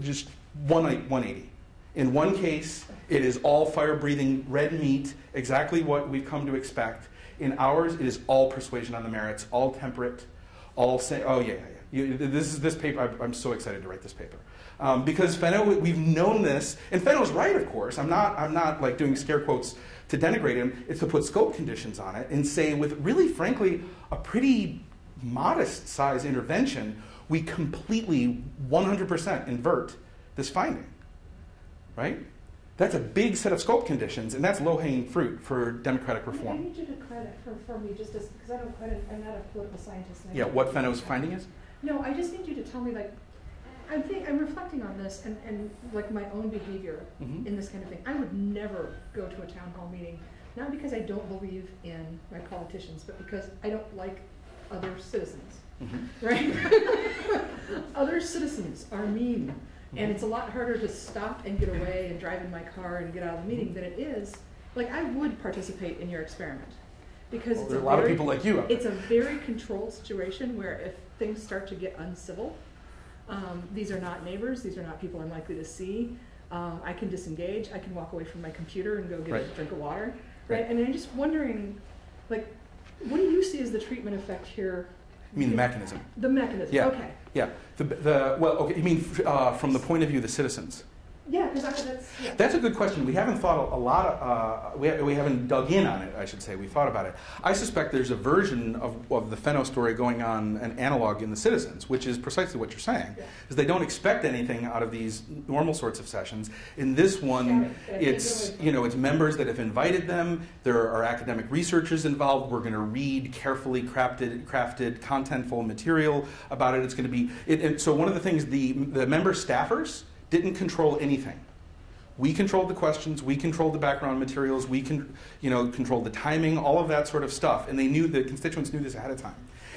just 180. In one case, it is all fire-breathing red meat, exactly what we've come to expect. In ours, it is all persuasion on the merits, all temperate, all say, oh yeah. This paper, I'm so excited to write this paper. Because pheno, we've known this, and pheno's right, of course. I'm not like doing scare quotes to denigrate him. It's to put scope conditions on it and say with really, frankly, a pretty modest size intervention, we completely 100% invert this finding, right? That's a big set of scope conditions, and that's low-hanging fruit for democratic reform. I need you to credit for me, just because I don't I'm not a political scientist. Yeah, what pheno's finding is? No, I just need you to tell me, like, I'm reflecting on this and like my own behavior in this kind of thing. I would never go to a town hall meeting, not because I don't believe in my politicians, but because I don't like other citizens, right? Other citizens are mean, and it's a lot harder to stop and get away and drive in my car and get out of the meeting than it is. Like, I would participate in your experiment, because there are a lot of people like you out there. It's a very controlled situation where if things start to get uncivil, these are not neighbors, these are not people I'm likely to see. I can disengage, I can walk away from my computer and go get a drink of water, right? And I'm just wondering, like, what do you see as the treatment effect here? You mean the mechanism? The mechanism, yeah. Okay. Yeah, well, okay, you mean from the point of view of the citizens? Yeah, because that's... Yeah. That's a good question. We haven't thought a lot of, we haven't dug in on it, I should say. We thought about it. I suspect there's a version of the Fenno story going on, an analog in the citizens, which is precisely what you're saying, is they don't expect anything out of these normal sorts of sessions. In this one, it's, you know, it's members that have invited them. There are academic researchers involved. We're going to read carefully crafted, contentful material about it. It's going to be, and so one of the things, the member staffers didn't control anything. We controlled the questions, we controlled the background materials, we controlled the timing, all of that sort of stuff, and they knew, the constituents knew this ahead of time.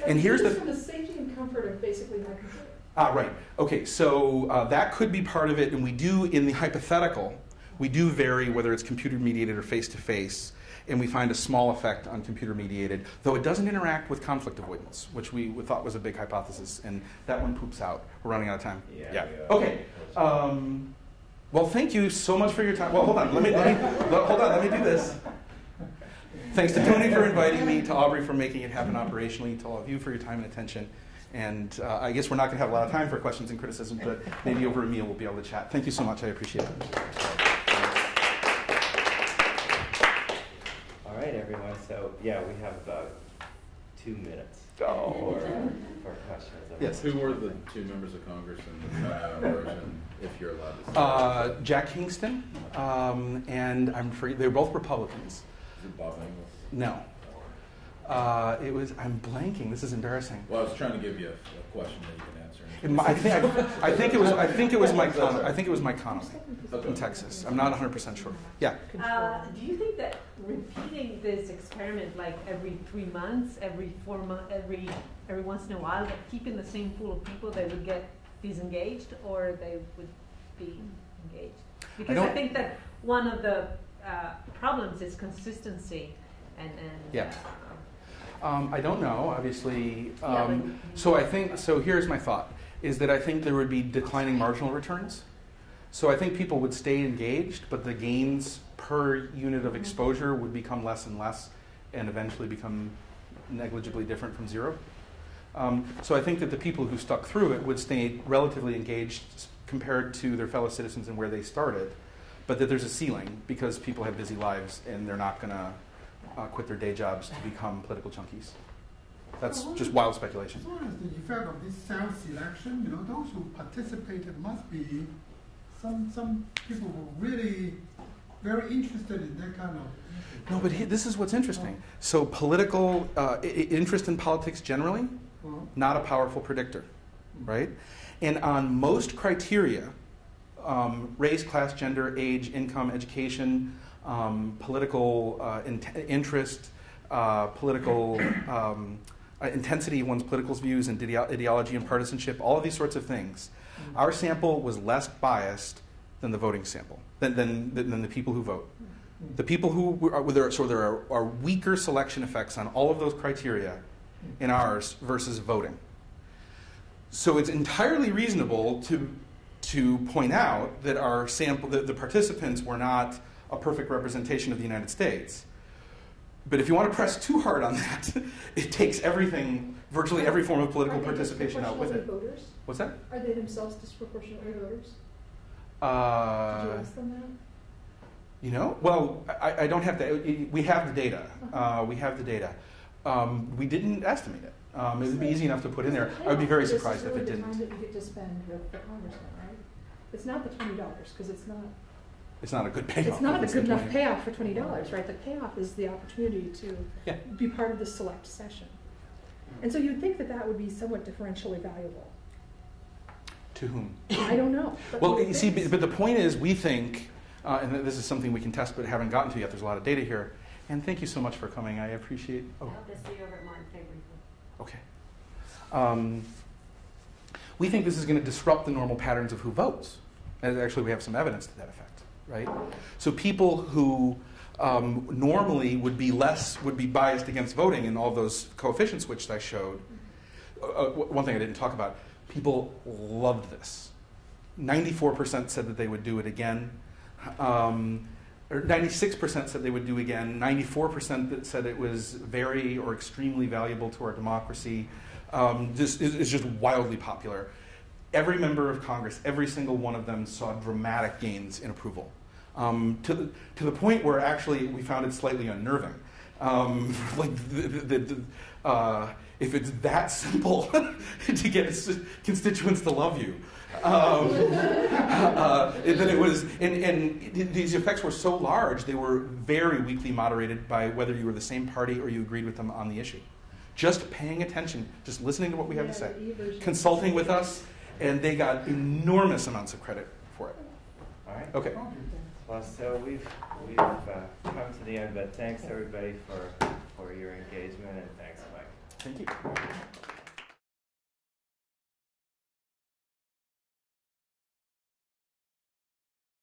And here's from the safety and comfort of basically my computer. Right. Okay, so that could be part of it, and we do, in the hypothetical, we do vary whether it's computer-mediated or face-to-face, and we find a small effect on computer-mediated, though it doesn't interact with conflict avoidance, which we thought was a big hypothesis, and that one poops out. We're running out of time. Yeah. Okay. Well, thank you so much for your time. Well, hold on. Let me do this. Thanks to Tony for inviting me, to Aubrey for making it happen operationally, to all of you for your time and attention. And I guess we're not going to have a lot of time for questions and criticism, but maybe over a meal we'll be able to chat. Thank you so much. I appreciate it. All right, everyone. So, yeah, we have about 2 minutes for questions. Yes. Who were the 2 members of Congress in the version, if you're allowed to say? Jack Kingston, and they were both Republicans. Is it Bob Engels? No. It was, I'm blanking. This is embarrassing. Well, I was trying to give you a question that you can answer. I think it was Mike Connolly in Texas. I'm not 100% sure. Yeah. Do you think that repeating this experiment like every 3 months, every 4 months, every once in a while, that keeping the same pool of people, they would get disengaged or they would be engaged? Because I think that one of the problems is consistency and yeah. I don't know, obviously. So here's my thought, is that I think there would be declining marginal returns. So I think people would stay engaged, but the gains per unit of exposure would become less and less and eventually become negligibly different from zero. So I think that the people who stuck through it would stay relatively engaged compared to their fellow citizens and where they started, but that there's a ceiling because people have busy lives and they're not going to quit their day jobs to become political junkies. That's just wild speculation. As far as the effect of this self-selection, those who participated must be some people who really very interested in that kind of. No, but this is what's interesting. So political interest in politics generally, not a powerful predictor, right? And on most criteria, race, class, gender, age, income, education, political interest, political intensity of one's political views and ideology and partisanship, all of these sorts of things. Our sample was less biased than the voting sample, than the people who vote. The people who there are weaker selection effects on all of those criteria in ours versus voting. So it's entirely reasonable to point out that our sample, the participants were not a perfect representation of the United States. But if you want to press too hard on that, it takes everything, virtually every form of political participation out with it. Voters? What's that? Are they themselves disproportionately voters? Did you ask them that? Well, I don't have to. We have the data. We have the data. We didn't estimate it. It would be easy enough to put in there. I would be very surprised if it didn't. This is really the time that you get to spend with the congressman, right? It's not the $20 because it's not. It's not a good payoff. It's not a good enough payoff for $20, right? The payoff is the opportunity to be part of the select session. And so you'd think that that would be somewhat differentially valuable. To whom? I don't know. Well, you see, but the point is, we think, and this is something we can test but haven't gotten to yet, there's a lot of data here, and thank you so much for coming. I appreciate. Oh. I hope to see you over at Martin Favorite. Okay. We think this is going to disrupt the normal patterns of who votes. And actually, we have some evidence to that effect, right? So people who normally would be biased against voting in all those coefficients which I showed. One thing I didn't talk about, people loved this. 94% said that they would do it again. Or 96% said they would do again. 94% that said it was very or extremely valuable to our democracy. This is just wildly popular. Every member of Congress, every single one of them saw dramatic gains in approval. To the point where actually we found it slightly unnerving. If it's that simple to get constituents to love you, that it was, and these effects were so large, they were very weakly moderated by whether you were the same party or you agreed with them on the issue. Just paying attention, just listening to what we have to say, consulting with us, and they got enormous amounts of credit for it. All right. Okay. Well, so we've come to the end, but thanks everybody for your engagement, and thanks, Mike. Thank you.